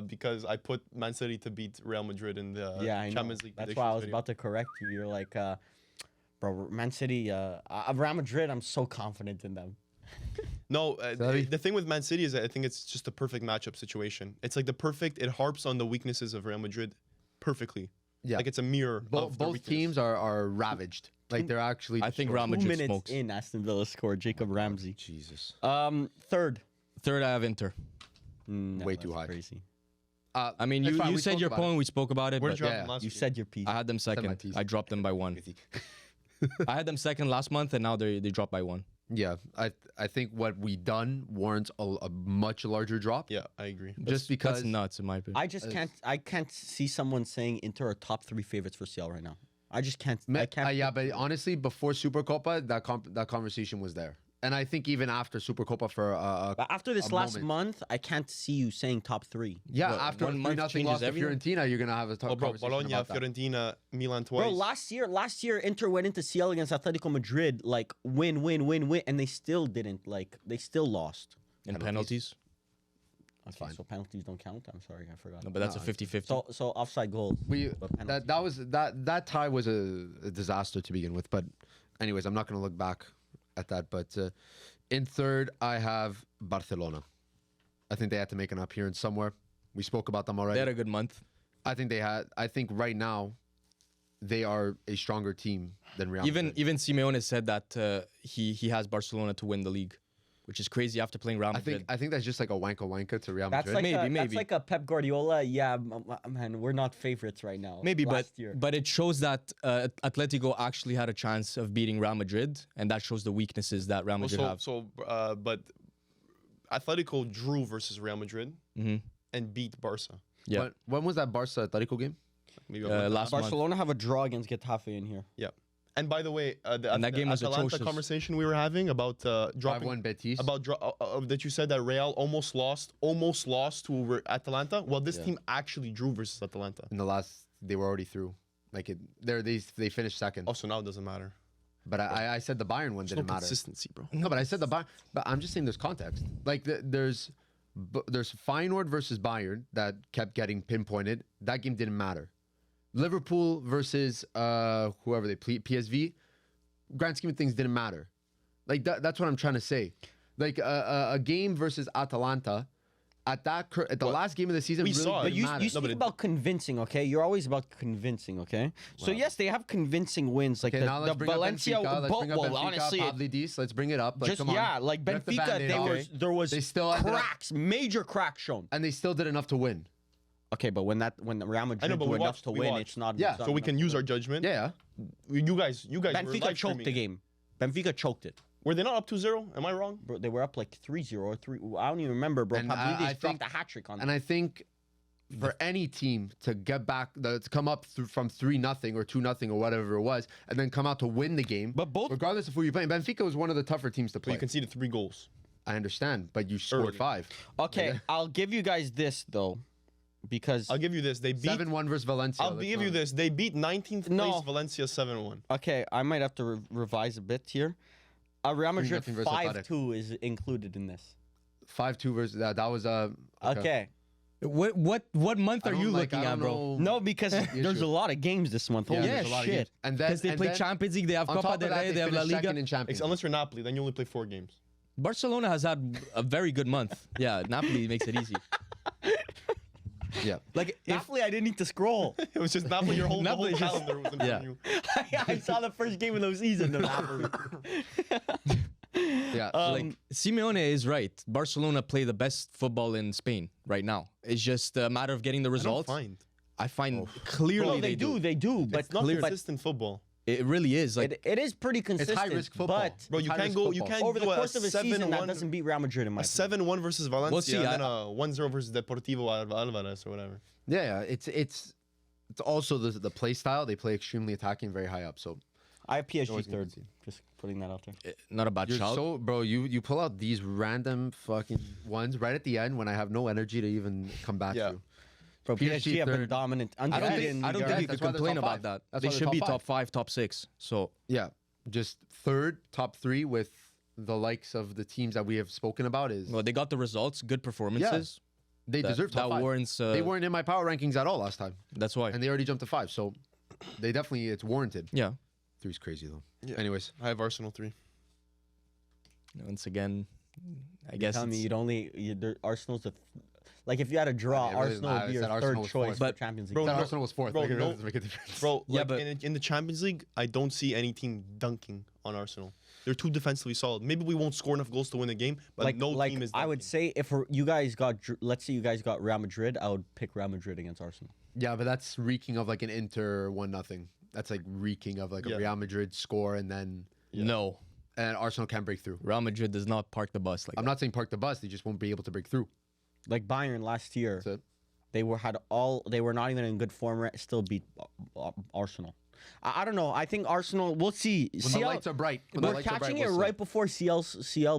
because I put Man City to beat Real Madrid in the Yeah, I know. Champions League. That's why I was predictions about to correct you. You're like, bro, Man City, Real Madrid, I'm so confident in them. No, Sorry. the thing with Man City is that I think it's just a perfect matchup situation. It's like it harps on the weaknesses of Real Madrid perfectly. Yeah. Like it's a mirror of their Both weakness. teams are ravaged. Like they're actually. I think destroyed. Real 2 Madrid minutes smokes. in, Aston Villa scored. Jacob Ramsey. Jesus. Third. Third, I have Inter. No, Way that's too high. Crazy. I mean, It's fine, you we said spoke your about it. point. We spoke about it. Where But did you have yeah, them last You week? said your piece. I had them my second. teeth. I dropped them by 1. I had them second last month, and now they dropped by 1. Yeah, I think what we done warrants a much larger drop. Yeah, I agree. Just because That's nuts in my opinion. I just can't. I can't see someone saying Inter are top 3 favorites for CL right now. I just can't. Me- I can't. yeah, but honestly, before Super Copa, that conversation was there, And I think even after Supercopa for But after this a last moment. month, I can't see you saying top 3. yeah, Well, after one 3 month nothing changes loss to everything. Fiorentina, you're gonna have a Oh, bro, conversation Bologna, about that. Fiorentina, Milan twice. Bro, last year Inter went into CL against Atletico Madrid like win, and they still didn't they still lost. In Penalties. penalties. Okay, fine. so penalties don't count. I'm sorry, I forgot. No, but that's No, a 50-50. So offside goals. But penalties. That tie was a disaster to begin with. But anyways, I'm not gonna look back at that. But in third, I have Barcelona. I think they had to make an appearance somewhere. We spoke about them They already. had a good month. I think they had. I think right now, they are a stronger team than Real Madrid. Even Simeone said that he has Barcelona to win the league, which is crazy after playing Real Madrid. I think that's just like a wanka to Real That's Madrid. like Maybe. that's like a Pep Guardiola. Yeah, man, we're not favorites right now. Maybe, last year. but it shows that Atletico actually had a chance of beating Real Madrid, and that shows the weaknesses that Real Madrid have. But Atletico drew versus Real Madrid Mm-hmm. and beat Barca. Yeah. When was that Barca Atletico game? Maybe Last month. Barcelona have a draw against Getafe in here. Yeah. And by the way, And that game was Atalanta atrocious. conversation we were having about dropping 5-1 Betis. that you said that Real almost lost to Atalanta. Well, this team actually drew versus Atalanta. in the last, they were already through. Like they finished second. Also, now it doesn't matter. But I said the Bayern one There's no didn't matter. consistency, bro. No, but I said the Bayern. But I'm just saying there's context. Like there's Feyenoord versus Bayern that kept getting pinpointed. That game didn't matter. Liverpool versus whoever they play, PSV. Grand scheme of things didn't matter. Like that's what I'm trying to say. Like a game versus Atalanta at the last game of the season We really saw it. But didn't you, matter. you speak about convincing, okay? You're always about convincing, okay? So yes, they have convincing wins like Okay, now the let's bring Valencia. up Benfica. Let's bring up well, Benfica, honestly, Pavlidis. Let's bring it up. Like, just come on. yeah, like Rip the Benfica, Band-Aid off. there was They still ended up- cracks, major cracks shown. And they still did enough to win. Okay, but when Real Madrid but do we enough watched- to we win, watched. it's not. Yeah, it's not so we enough can to use win. our judgment. Yeah. You guys were Benfica live choked streaming the it. game. Benfica choked it. Were they not up 2-0? Am I wrong? Bro, they were up like 3-0 or 3. I don't even remember, bro. And I Pavlidis dropped think- a hat trick on And them. I think for any team to get back, to come up from 3-0 or 2-0 or whatever it was, and then come out to win the game. But both- regardless of who you're playing, Benfica was one of the tougher teams to But play. you conceded 3 goals. I understand, but you scored Early. 5. Okay, I'll give you guys this though, because I'll give you this. They beat. 7-1 versus Valencia. I'll give you this. They beat 19th No. place Valencia 7-1. okay, I might have to revise a bit here. Real Madrid 3-0 versus 5-2 is included in this. 5-2 versus that. That was Okay. What month I are don't you like- looking I at, don't bro? know. No, because there's sure. a lot of games this month. Yeah, Holy there's a lot of shit. games. And Because they play then, Champions League, they have on Copa top del of that, Rey, they have La finished second Liga. in Champions. Unless you're Napoli, then you only play 4 games. Barcelona has had a very good month. Yeah, Napoli makes it easy. Yeah. Like if Napoli, I didn't need to scroll. It was just Napoli. Your whole, the whole Napoli just- calendar was in front of yeah. you. I saw the first game of the season of Napoli. Yeah. like Simeone is right. Barcelona play the best football in Spain right now. It's just a matter of getting the I don't results. find. I find clearly Well, they do, but It's not clear- consistent football. It really is. Like it is pretty consistent. high-risk football. But Bro, you High can't risk go. You football. can't over the do course a of a season, that 7-1 doesn't beat Real Madrid in my a opinion. 7-1 versus Valencia, see, and then a 1-0 versus Deportivo Alvarez or whatever. Yeah. It's also the play style. They play extremely attacking, very high up. So I have PSG Always gonna third. concede. Just putting that out there. not a bad you're shout. so bro. You pull out these random fucking ones right at the end when I have no energy to even come back Yeah. to. Bro, PSG PSG have been third. dominant. I don't undefeated think in I don't Liga. think you That's could why they're complain top about five. that. That's They why they're should be top top 5, top 6. So Yeah, just third, top 3 with the likes of the teams that we have spoken about is well, they got the results, good performances. they deserve top 5. warrants. They weren't in my power rankings at all last time, That's why. and they already jumped to 5. So they definitely it's warranted. Yeah. 3's crazy though. Yeah. Anyways, I have Arsenal 3. Once again, I guess. Tell me, it's- Arsenal's the like if you had a draw, Yeah, it really Arsenal would matters be your that third Arsenal was choice fourth. for But- Champions League. Bro, that no- Arsenal was 4th. bro, Like, it no- doesn't make a difference. Bro, Yeah, like, but- in the Champions League, I don't see any team dunking on Arsenal. They're too defensively solid. Maybe we won't score enough goals to win the game, but no team is dunking. I would say if you guys got, let's say you guys got Real Madrid, I would pick Real Madrid against Arsenal. Yeah, but that's reeking of like an Inter 1-0. That's like reeking of like a Yeah. Real Madrid score and then No. and Arsenal can't break through. Real Madrid does not park the bus like I'm that. not saying park the bus; they just won't be able to break through. Like Bayern last year, That's it. they were not even in good form, still beat Arsenal. I don't know. I think Arsenal. We'll see. When the lights are bright. When the We're lights are catching bright, it we'll see. right before CL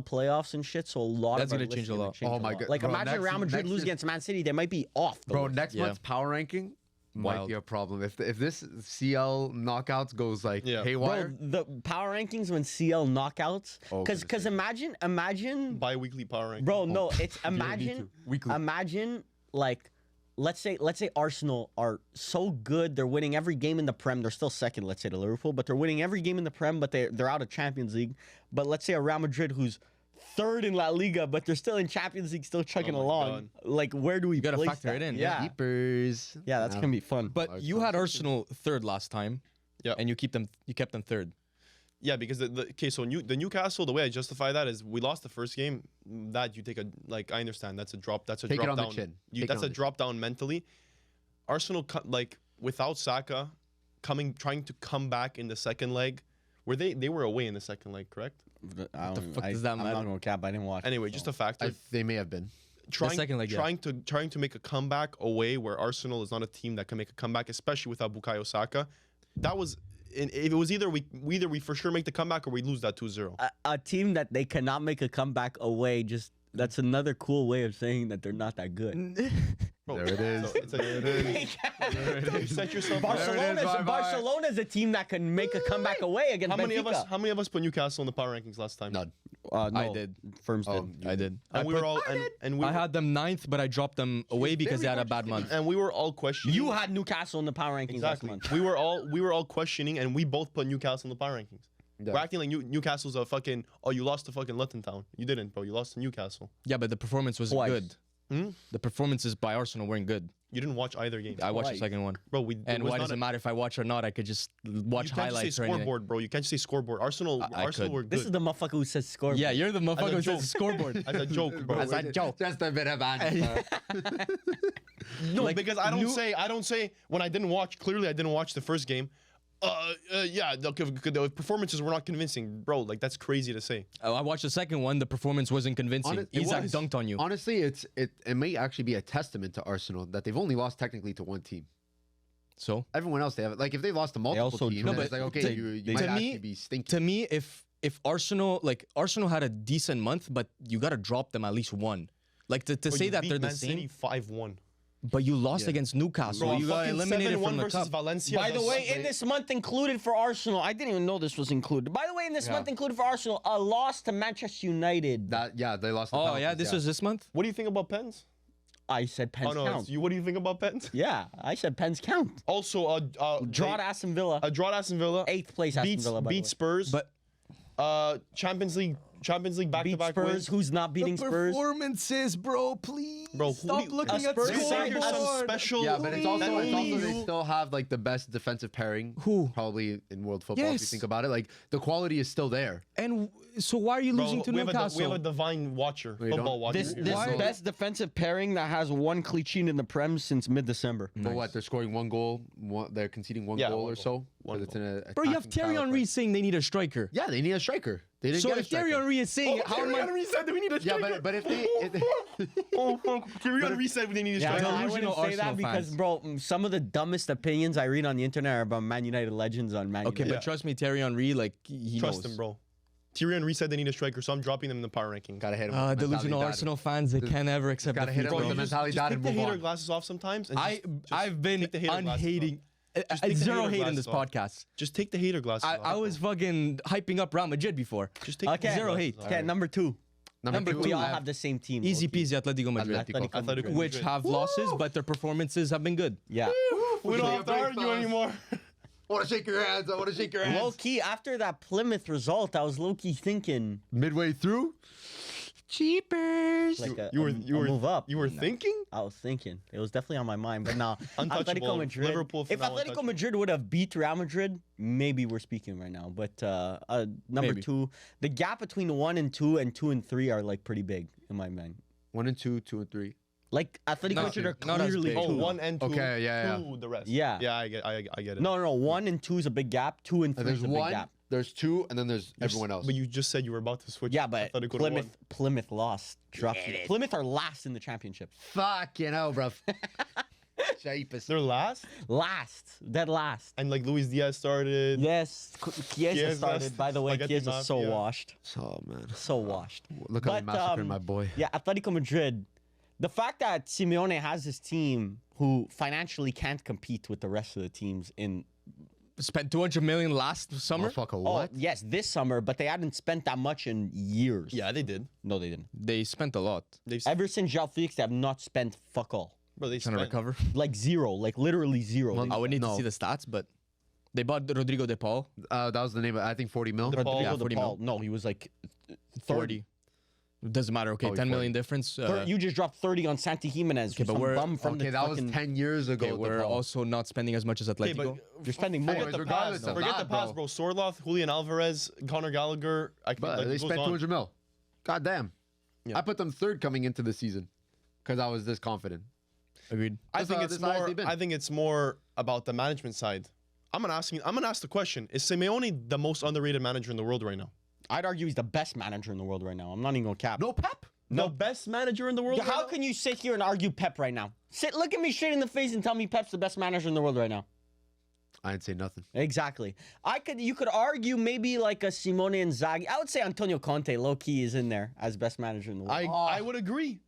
playoffs and shit. So a lot That's of gonna change a lot. Oh my God. Like Bro, imagine next- Real Madrid next lose is- against Man City. They might be off. the Bro, list. next Yeah. month's power ranking might Wild. be a problem. If this CL knockouts goes like Yeah. haywire. Bro, the power rankings when CL knockouts. Oh, Because goodness imagine. Bi-weekly power ranking. Bro, no, it's imagine. Weekly. Imagine like. Let's say Arsenal are so good, they're winning every game in the Prem. They're still second, let's say, to Liverpool, but they're winning every game in the Prem, but they're out of Champions League. But let's say a Real Madrid who's third in La Liga, but they're still in Champions League, still chugging Oh my along. God. Like, where do we gotta place factor that? it in, Yeah, Keepers. yeah, that's gonna be fun. But Large you had conversation. Arsenal third last time. Yeah. And you kept them third. Yeah, because okay, so the Newcastle, the way I justify that is we lost the first game. That you take a like I understand that's a drop. That's a Take it drop on the down. chin. Take it That's on a the drop down mentally. Arsenal like without Saka, trying to come back in the second leg. Were they were away in the second leg, correct? the fuck does that I'm matter? not gonna cap. I didn't watch. Anyway, just a factor. They may have been. Trying, leg, yeah. trying to make a comeback away where Arsenal is not a team that can make a comeback, especially without Bukayo Saka. That was it was either we for sure make the comeback or we lose that 2-0. A team that they cannot make a comeback away. Just that's another cool way of saying that they're not that good. Bro, There it is. so it's you set yourself up. Barcelona's a team that can make a comeback away against How many Benfica. of us put Newcastle in the power rankings last time? None. No, I did. Firms Oh, did. I did. And we were all and we I were, had them ninth, but I dropped them away because they had a bad month. and we were all questioning. You had Newcastle in the power rankings exactly. last month. We were all questioning, and we both put Newcastle in the power rankings. Yeah. We're acting like Newcastle's a fucking. Oh, you lost to fucking Luton Town. You didn't, bro. You lost to Newcastle. Yeah, but the performance was Twice. good. Hmm? The performances by Arsenal weren't good. You didn't watch either game. I watched the Twice. second one. Bro, we. And it was why not does it a- matter if I watch or not? I could just watch You can't just highlights say or anything. scoreboard, bro. You can't just say scoreboard. Arsenal I Arsenal could. were good. This is the motherfucker who says score. Yeah, you're the motherfucker who joke. says scoreboard. As a joke, bro. As a joke. Just a bit of banter. No, Like, because I don't say when I didn't watch. Clearly, I didn't watch the first game. Yeah, the performances were not convincing, bro. Like that's crazy to say. I watched the second one. The performance wasn't convincing. Honest- it Isak was. dunked on you. Honestly, it may actually be a testament to Arsenal that they've only lost technically to one team. So Everyone else, they have like if they lost to multiple also teams, drew- then No, it's but like okay, to- you to might me- actually be stinky. to me, if Arsenal had a decent month, but you gotta drop them at least one. Like to Bro, say you that beat they're the Man same, City 5-1. but you lost Yeah. against Newcastle. Bro, you got fucking eliminated 7-1 from the versus top. Valencia. By the that's- way, in this month included for Arsenal, I didn't even know this was included. By the way, in this month included for Arsenal, a loss to Manchester United. They lost. The Oh penalties, yeah, this was this month. what do you think about pens? I said pens Oh no, count. what do you think about pens? Yeah, I said pens count. Also, Draw to Aston Villa. a draw to Aston Villa. 8th place Aston Villa, by the beat way. Spurs. But Champions League back Beat to back Spurs. wins. Who's not beating Spurs? performances, bro. Please, Bro, who stop do you- looking a at Spurs You say side you're board. some special. Yeah, but it's also that only they you- still have like the best defensive pairing. Who? Probably in world football if you Yes. think about it. Like the quality is still there. And so why are you Bro, losing to we have Newcastle? a divine watcher, We football don't- watcher. This Why? best defensive pairing that has one clean sheet in the Prem since mid-December. But what? They're scoring one goal. They're conceding one Yeah, goal one or goal. so. One 'cause it's in a Bro, you have attacking Thierry style of Henry play. saying they need a striker. Yeah, they need a striker. They didn't So get a if Thierry striker. Henry is saying how am I? said that we need a Yeah, but if they Oh, fuck. Thierry Henry said they need a Yeah, striker. no, I Delusional wouldn't say that Arsenal because, fans. bro, some of the dumbest opinions I read on the internet are about Man United legends on Man Okay, United. but trust me, Thierry Henry, like he Trust knows. him, bro. Thierry Henry said they need a striker, so I'm dropping them in the power ranking. gotta hit him. with the Delusional mentalidad. Arsenal fans, they can't ever accept gotta defeat. hit him Bro, with bro. the just mentalidad take and the move hater on. glasses off sometimes. And I've been take the hater glasses unhating Just take the zero hater hate in this glasses off. podcast. Just take the hater glasses off. I was fucking hyping up Real Madrid before. Just take Okay. the Zero glasses hate. off. Okay, number two. Number two, We all I have the same team. Easy low-key. peasy Atletico Madrid, Atletico. Atletico which Madrid. have losses, but their performances have been good. Yeah. We don't have to argue anymore. I want to shake your hands. I want to shake your hands. Low key, after that Plymouth result, I was low key thinking Midway through, cheapers. like You were move up. You were thinking? I was thinking it was definitely on my mind, but now Untouchable. Atletico Madrid. Liverpool If now Atletico untouchable. Madrid would have beat Real Madrid, maybe we're speaking right now. But number Maybe. two, the gap between 1 and 2 and 2 and 3 are like pretty big in my mind. 1 and 2, 2 and 3. Like Atletico Not Madrid are not as clearly big. Oh, two. 1 and 2. Okay, yeah, two, the rest. Yeah. Yeah, I get it. No, 1 and 2 is a big gap. 2 and 3 There's is a big one, gap. there's 2, and then there's everyone else. But you just said you were about to switch. Yeah, but Atletico to Plymouth lost. Dropped. Plymouth are last in the championship. Fuck, bro. Cheapest. They're last, Dead last. and like Luis Diaz started. Yes, Chiesa Chiesa started. By the way, spaghetti Chiesa's so mafia. washed. Oh man. So washed. Look how they But, massacred my boy. Yeah, Atletico Madrid. The fact that Simeone has his team who financially can't compete with the rest of the teams in Spent 200 million last summer. Motherfucker, oh what? yes, this summer, but they hadn't spent that much in years. Yeah, they did. No, they didn't. They spent a lot They've Ever since João Felix, they have not spent fuck all. bro, they trying to spent. recover. Like zero, like literally zero. Well, They- I would need No. to see the stats, but they bought Rodrigo De Paul. That was the name of I think 40 mil. De Paul. Rodrigo yeah, de 40 Paul. No, he was like 40. It doesn't matter. Okay, Oh, 10 million 40. difference. You just dropped 30 on Santi Jimenez. Okay, Okay, but we're- bum from Okay, the that was fucking, 10 years ago. okay, we're DePaul. also not spending as much as Okay, Atletico. You're spending more. Forget the regardless past. of Forget that, the past, bro. Sorloth, Julian Alvarez, Conor Gallagher. But like, they it goes spent on. 200 mil. God damn. Yeah. I put them third coming into the season because I was this confident. Agreed. I That's think how- it's that's how more. they've been. I think it's more about the management side. I'm gonna ask the question: is Simeone the most underrated manager in the world right now? I'd argue he's the best manager in the world right now. I'm not even gonna cap. No Pep. The best manager in the world. How can you sit here and argue Pep right now? Look at me straight in the face and tell me Pep's the best manager in the world right now. I didn't say nothing. Exactly. You could argue maybe like a Simone Inzaghi. I would say Antonio Conte, low key, is in there as best manager in the world. I would agree.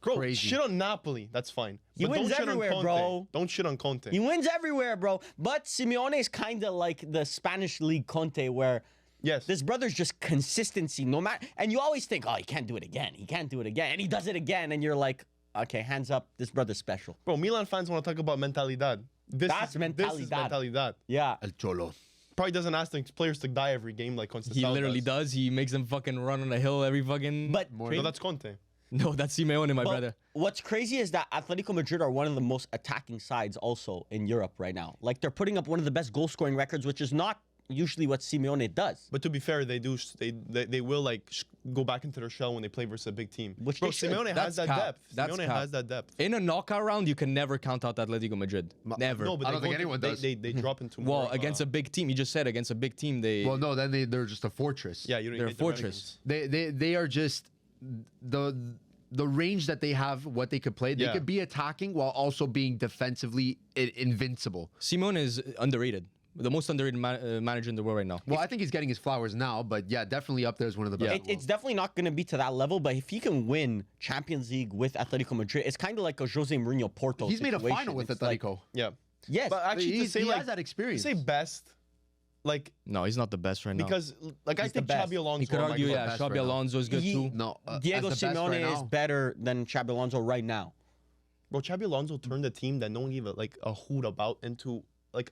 Bro, Crazy. shit on Napoli. That's fine. He But don't wins shit on everywhere, Conte. bro. Don't shit on Conte. He wins everywhere, bro. But Simeone is kind of like the Spanish league Conte, where Yes. this brother's just consistency. No matter, and you always think, oh, he can't do it again. He can't do it again, and he does it again, and you're like, okay, hands up. This brother's special. Bro, Milan fans want to talk about mentalidad. This That's is mentalidad. mentalidad. Yeah. El Cholo. Probably doesn't ask the players to die every game like Conte. He literally does. He makes them fucking run on a hill every fucking. But No, that's Conte. no, that's Simeone, my Well, brother. what's crazy is that Atletico Madrid are one of the most attacking sides also in Europe right now. Like they're putting up one of the best goal scoring records, which is not usually what Simeone does. But to be fair, they do. They will like go back into their shell when they play versus a big team. Which Bro, they should. Simeone has That's that cap. depth. That's Simeone cap. has that depth. In a knockout round, you can never count out Atletico Madrid. Never. No, but I they don't think go anyone into- does. They drop into well, more, against a big team, you just said against a big team, they. Well, no, then they're just a fortress. yeah, you don't they're a hate the fortress. They are just the range that they have, what they could play. They Yeah. could be attacking while also being defensively invincible. Simone is underrated. The most underrated manager in the world right now. Well, I think he's getting his flowers now, but yeah, definitely up there as one of the best. in the It's definitely not going to be to that level, but if he can win Champions League with Atletico Madrid, it's kind of like a Jose Mourinho Porto. world. He's made a situation. final with It's like- Atletico. Yeah. yes, But actually, to say he like has that experience. to say best, like No, he's not the best right now. because like I He's the think best. Xabi Alonso. You could might argue, be the yeah, best Xabi right now. Alonso is good He- too. No, Diego as the best Simeone right is now. better than Xabi Alonso right now. Bro, Xabi Alonso turned a team that no one gave a hoot about into like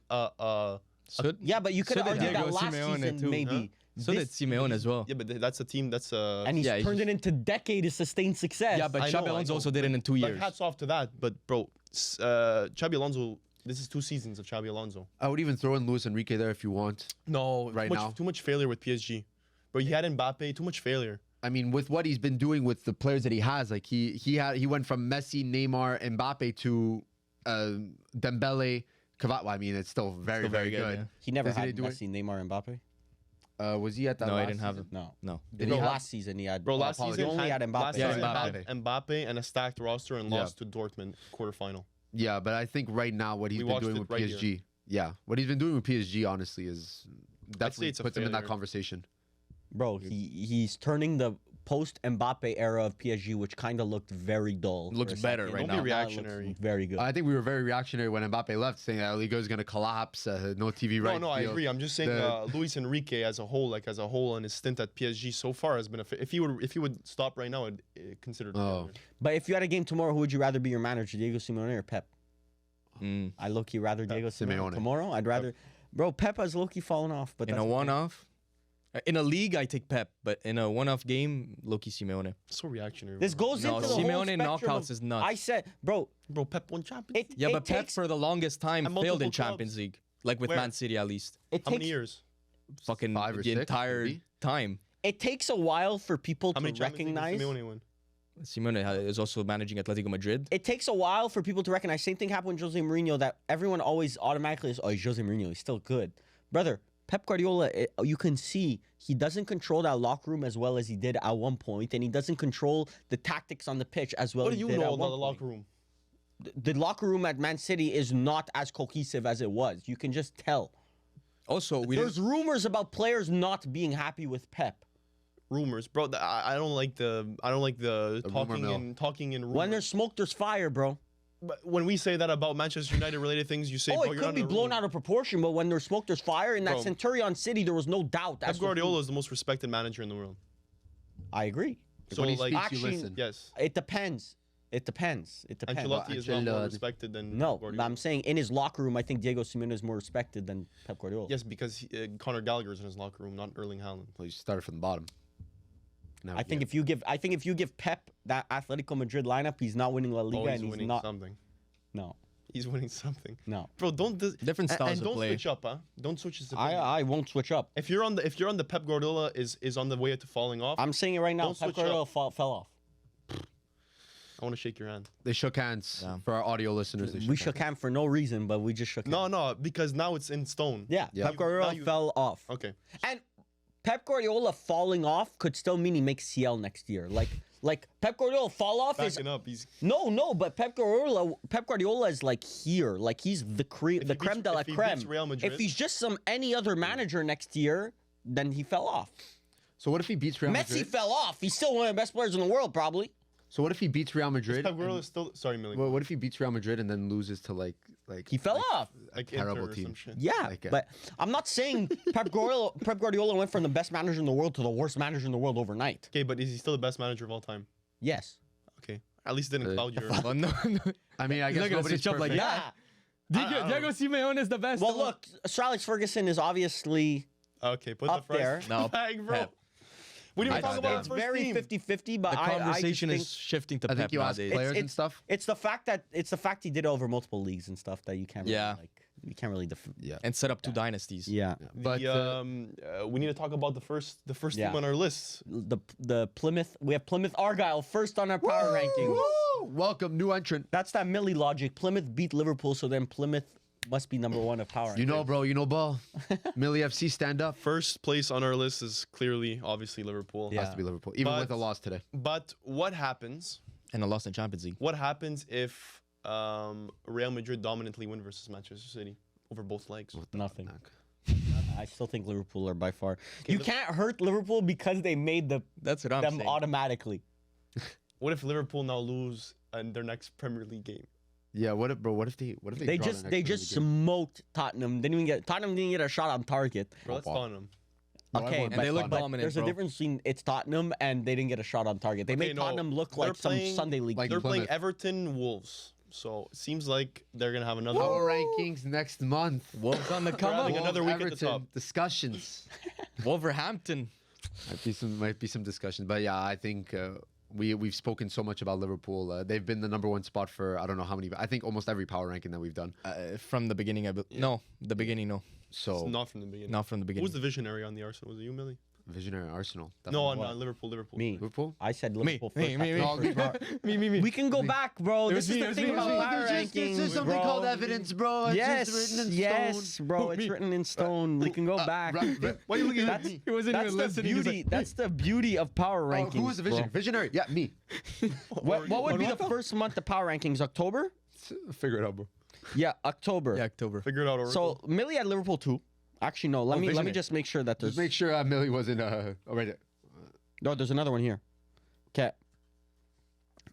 So, Yeah, but you could so did argue that Diego last Simeone season too, maybe. So did This- Simeone as well. yeah, but that's a team that's and he's Yeah, he's turned just- it into decade of sustained success. Yeah, but I Xabi know, Alonso I also know, did it but, in 2 like, years. hats off to that, but bro, Xabi Alonso. This is 2 seasons of Xabi Alonso. I would even throw in Luis Enrique there if you want. No, Right now. too much failure with PSG. But he had Mbappe, too much failure. I mean, with what he's been doing with the players that he has, like he went from Messi, Neymar, Mbappe to Dembele, Cavani. Well, I mean, it's still very, Still very very good, good. he never Does he had do it? Messi, Neymar, and Mbappe. Was he at that? No, he last didn't have season? it. No, No. Did no. he have- Last season he had. Bro, last apologies. season he only had Mbappe. Last Yeah, season Mbappe. had Mbappe and a stacked roster and Yeah. lost to Dortmund quarterfinal. Yeah, but I think right now what he's We been watched doing it with right PSG, yeah, what he's been doing with PSG, honestly, is definitely it's a puts him in that failure. conversation. Bro, he's turning the post Mbappe era of PSG, which kind of looked very dull. Looks for a better second. right Don't be now. reactionary. Looks very good. I think we were very reactionary when Mbappe left, saying that Liga is going to collapse, no TV rights. No, I deal. agree. I'm just saying The- Luis Enrique as a whole, and his stint at PSG so far has been if he would stop right now, I'd consider. Oh. But if you had a game tomorrow, who would you rather be your manager, Diego Simeone or Pep? Mm. I low-key rather Diego Simeone. Simeone. Tomorrow, I'd rather. Bro, Pep has low-key fallen off. But In that's a okay. one-off, in a league, I take Pep, but in a one-off game, Loki Simeone. So reactionary. This bro. goes No, into the whole Simeone spectrum knockouts of- is nuts. I said, bro, Bro, Pep won Champions. it Yeah, it but Pep takes, for the longest time And failed in multiple Champions clubs. League, like with Where? Man City at least. it How takes many years? Fucking 5 or the 6, entire maybe? time. it takes a while for people How many to Champions League recognize. did Simeone win? Simeone is also managing Atletico Madrid. It takes a while for people to recognize. Same thing happened with Jose Mourinho. That everyone always automatically is, oh, he's Jose Mourinho. He's still good, brother. Pep Guardiola, you can see he doesn't control that locker room as well as he did at one point, and he doesn't control the tactics on the pitch as well What as do he you did know at about one the point. locker room? the locker room at Man City is not as cohesive as it was. You can just tell. Also, There's rumors about players not being happy with Pep. Rumors, bro. I don't like the rumor mill. talking in rumors. When there's smoke, there's fire, bro. But when we say that about Manchester United related things, you say, Oh, bro, it you're could not be in a blown room. out of proportion, but when there's smoke, there's fire. In that Bro. Centurion City, there was no doubt. Pep Guardiola is the most respected manager in the world. I agree. So when he like, speaks, actually- you listen. yes, It depends. It depends. It depends. Ancelotti is not more Ancelotti. respected than No, Guardiola. I'm saying in his locker room, I think Diego Simeone is more respected than Pep Guardiola. Yes, because Conor Gallagher's in his locker room, not Erling Haaland. Well, you started from the bottom. Now I think yeah. if you give Pep that Atletico Madrid lineup, he's not winning La Liga, Oh, he's and he's winning not. something. No, He's winning something. no. Bro, don't Different styles and of don't play. switch up, huh? Don't switch his I opinion. I won't switch up. If you're on the Pep Guardiola is on the way to falling off, I'm saying it right now. Don't Pep switch Guardiola up. fell off. I want to shake your hand. They shook hands Yeah. for our audio listeners. They We shook hands for no reason, but we just shook hands. No, because now it's in stone. Yeah, Yeah. Pep Guardiola Now you- fell off. Okay. And Pep Guardiola falling off could still mean he makes CL next year. Like Pep Guardiola fall off is Backing up. He's no, but Pep Guardiola is like here, like he's the he beats- creme de la if he creme. beats Real Madrid- If he's just any other manager next year, then he fell off. So what if he beats Real Messi Madrid? fell off. He's still one of the best players in the world, probably. So what if he beats Real Madrid? Pep Guardiola is still sorry, Millie. Well, what if he beats Real Madrid and then loses to like He fell off. like terrible Inter or team. some shit. Yeah, Like, but I'm not saying Pep Guardiola went from the best manager in the world to the worst manager in the world overnight. Okay, but is he still the best manager of all time? Yes. Okay. At least it didn't cloud your. Well, no, no. I mean, I He's guess not gonna nobody's switch up like perfect. that. Yeah. Diego, Diego Simeone is the best. Well, look, Sir Alex Ferguson is obviously Okay, put Up the fries there. in No, the bag, bro. Pep. We didn't I even talk thought about that. his it's first very team. 50-50, but the conversation I is just think shifting to I think Pep you asked nowadays. players and it's- stuff. it's the fact he did it over multiple leagues and stuff that you can't really, Yeah. you can't really Yeah. And set up two dynasties. yeah. But We need to talk about the first Yeah. team on our list. The Plymouth, we have Plymouth Argyle first on our power rankings. welcome, new entrant. That's that Millie logic. Plymouth beat Liverpool, so then Plymouth must be number one of power. You know, bro. You know, ball. Millie FC, stand up. First place on our list is clearly, obviously, Liverpool. Yeah. Has to be Liverpool, even with But- a loss today. But what happens? And a loss in Champions League. What happens if Real Madrid dominantly win versus Manchester City over both legs? Nothing. I still think Liverpool are by far. You can't hurt Liverpool because they made That's what I'm them saying. automatically. What if Liverpool now lose in their next Premier League game? Yeah. What if, bro? What if they? What if They draw the just next they Premier just League game? smoked Tottenham. Tottenham didn't get a shot on target. Bro, let's Wow. Tottenham. Bro, Okay, everyone And they bet look Tottenham. dominant, There's bro. a difference between it's Tottenham and they didn't get a shot on target. They Okay, made no, Tottenham look they're like some playing- Sunday league. like- team. They're playing Plymouth. Everton Wolves. So it seems like they're going to have another. Power rankings next month. Wolves on the come having up. another week at the Everton top. discussions. Wolverhampton. Might be some discussion, but yeah, I think we've spoken so much about Liverpool. They've been the number one spot for I don't know how many. I think almost every power ranking that we've done. From the beginning, no, the beginning, no, So It's not from the beginning. not from the Who beginning. was the visionary on the Arsenal? Was it you, Millie? visionary Arsenal. No, on What? Liverpool. Me. Liverpool. I said Me, Liverpool me, first. me, me. after- Bro, me. We can go back, bro. It This was is me, the it was thing me, it was about me. power rankings, There's something bro. called evidence, bro. It's Yes, just written in yes, stone. bro. It's written in stone. We can go back. Why are you looking at That's, me? He wasn't that's even the listening. He's beauty. like, That's the beauty of power Oh, rankings. who was the visionary? bro. Visionary? Yeah, me. What would be the first month of power rankings? October? Figure it out, bro. Yeah, October. Yeah, October. Figure it out already. So Millie had Liverpool too. Actually, no. Let me visionary. just make sure that there's. Just make sure Millie wasn't. Oh, right. No, there's another one here. Okay.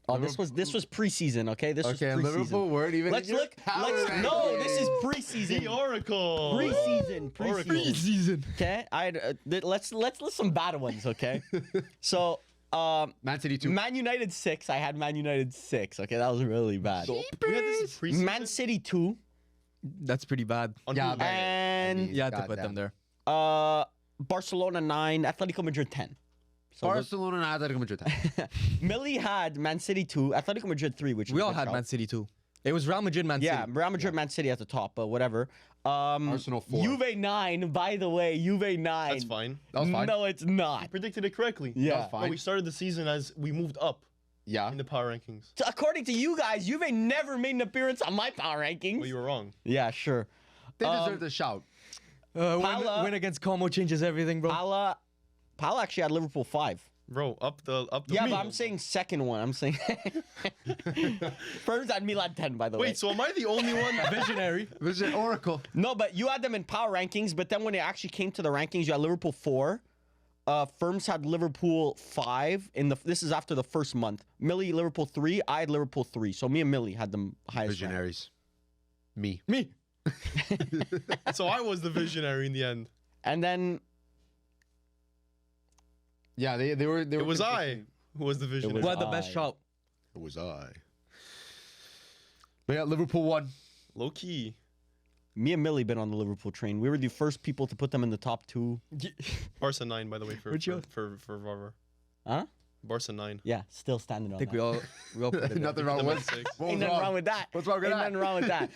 Oh, this was preseason. Okay, this Okay, was preseason. Liverpool weren't even. Let's in your look. power No, this is rankings. preseason. the Oracle. Preseason. Oracle. Preseason. Okay, let's list some bad ones. Okay, so Man City 2. Man United 6. I had Man United 6. Okay, that was really bad. We had this in preseason? Man City 2. That's pretty bad. On Yeah, who? man. And You had to God put damn. them there. Barcelona 9. Atletico Madrid 10. So Barcelona and Atletico Madrid. Millie had Man City 2. Atletico Madrid 3, which We is a all good had shout. Man City too. It was Real Madrid, Man Yeah, City. Real Madrid, Man City at the top, but whatever. Arsenal 4. Juve 9. By the way, Juve 9. That's fine. That was fine. No, it's not. Predicted it correctly. Yeah. That's fine. But we started the season as we moved up Yeah. in the power rankings. So according to you guys, Juve never made an appearance on my power rankings. Well, you were wrong. Yeah, sure. They deserve the shout. Win, Pala- win against Como changes everything, bro. Pala actually had Liverpool 5. Bro, up the. Yeah, me. but I'm saying second one. I'm saying Firms at Milan 10, by the way. Wait, so am I the only one? Visionary. Vision Oracle. No, but you had them in power rankings, but then when it actually came to the rankings, you had Liverpool 4. Firms had Liverpool 5 this is after the first month. Millie Liverpool 3, I had Liverpool 3. So me and Millie had them highest ranked. Visionaries. Me. So I was the visionary in the end. And then Yeah, they were. It was I who was the visionary. Who had the best I. shout? It was I. But yeah, Liverpool won. Low key. me and Millie been on the Liverpool train. We were the first people to put them in the top 2. Barca 9, by the way, Where'd you for Varvar. Huh? Barca 9. Yeah, still standing on I think that. we all put it there. Nothing wrong Them at with 6. what Ain't was nothing wrong with that. What's wrong with Ain't that? nothing wrong with that.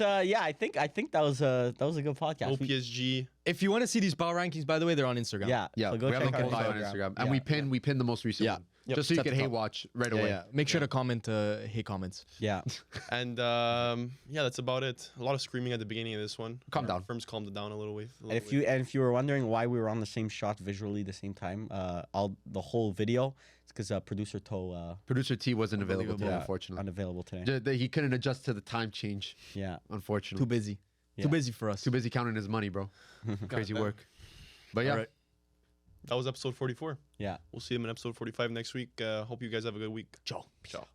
But yeah, I think that was a good podcast. No PSG. If you want to see these power rankings, by the way, they're on Instagram. Yeah, Yeah, so go we have check a our link on Instagram. Instagram, and Yeah. we pin the most recent Yeah. one, Yep. just so you It's at can the hate top. watch right Yeah, away. yeah. Make sure to comment hate comments. Yeah. And yeah, that's about it. A lot of screaming at the beginning of this one. Calm down. Firms calmed it down a little bit. And if you were wondering why we were on the same shot visually the same time, the whole video, it's because producer Toe Producer T wasn't available Unbelievable. today, Yeah. unfortunately. unavailable today. He couldn't adjust to the time change, Yeah. unfortunately. Too busy. Yeah. Too busy for us. Too busy counting his money, bro. Crazy damn. work. But yeah, All right. That was episode 44. Yeah. We'll see him in episode 45 next week. Hope you guys have a good week. Ciao. Ciao.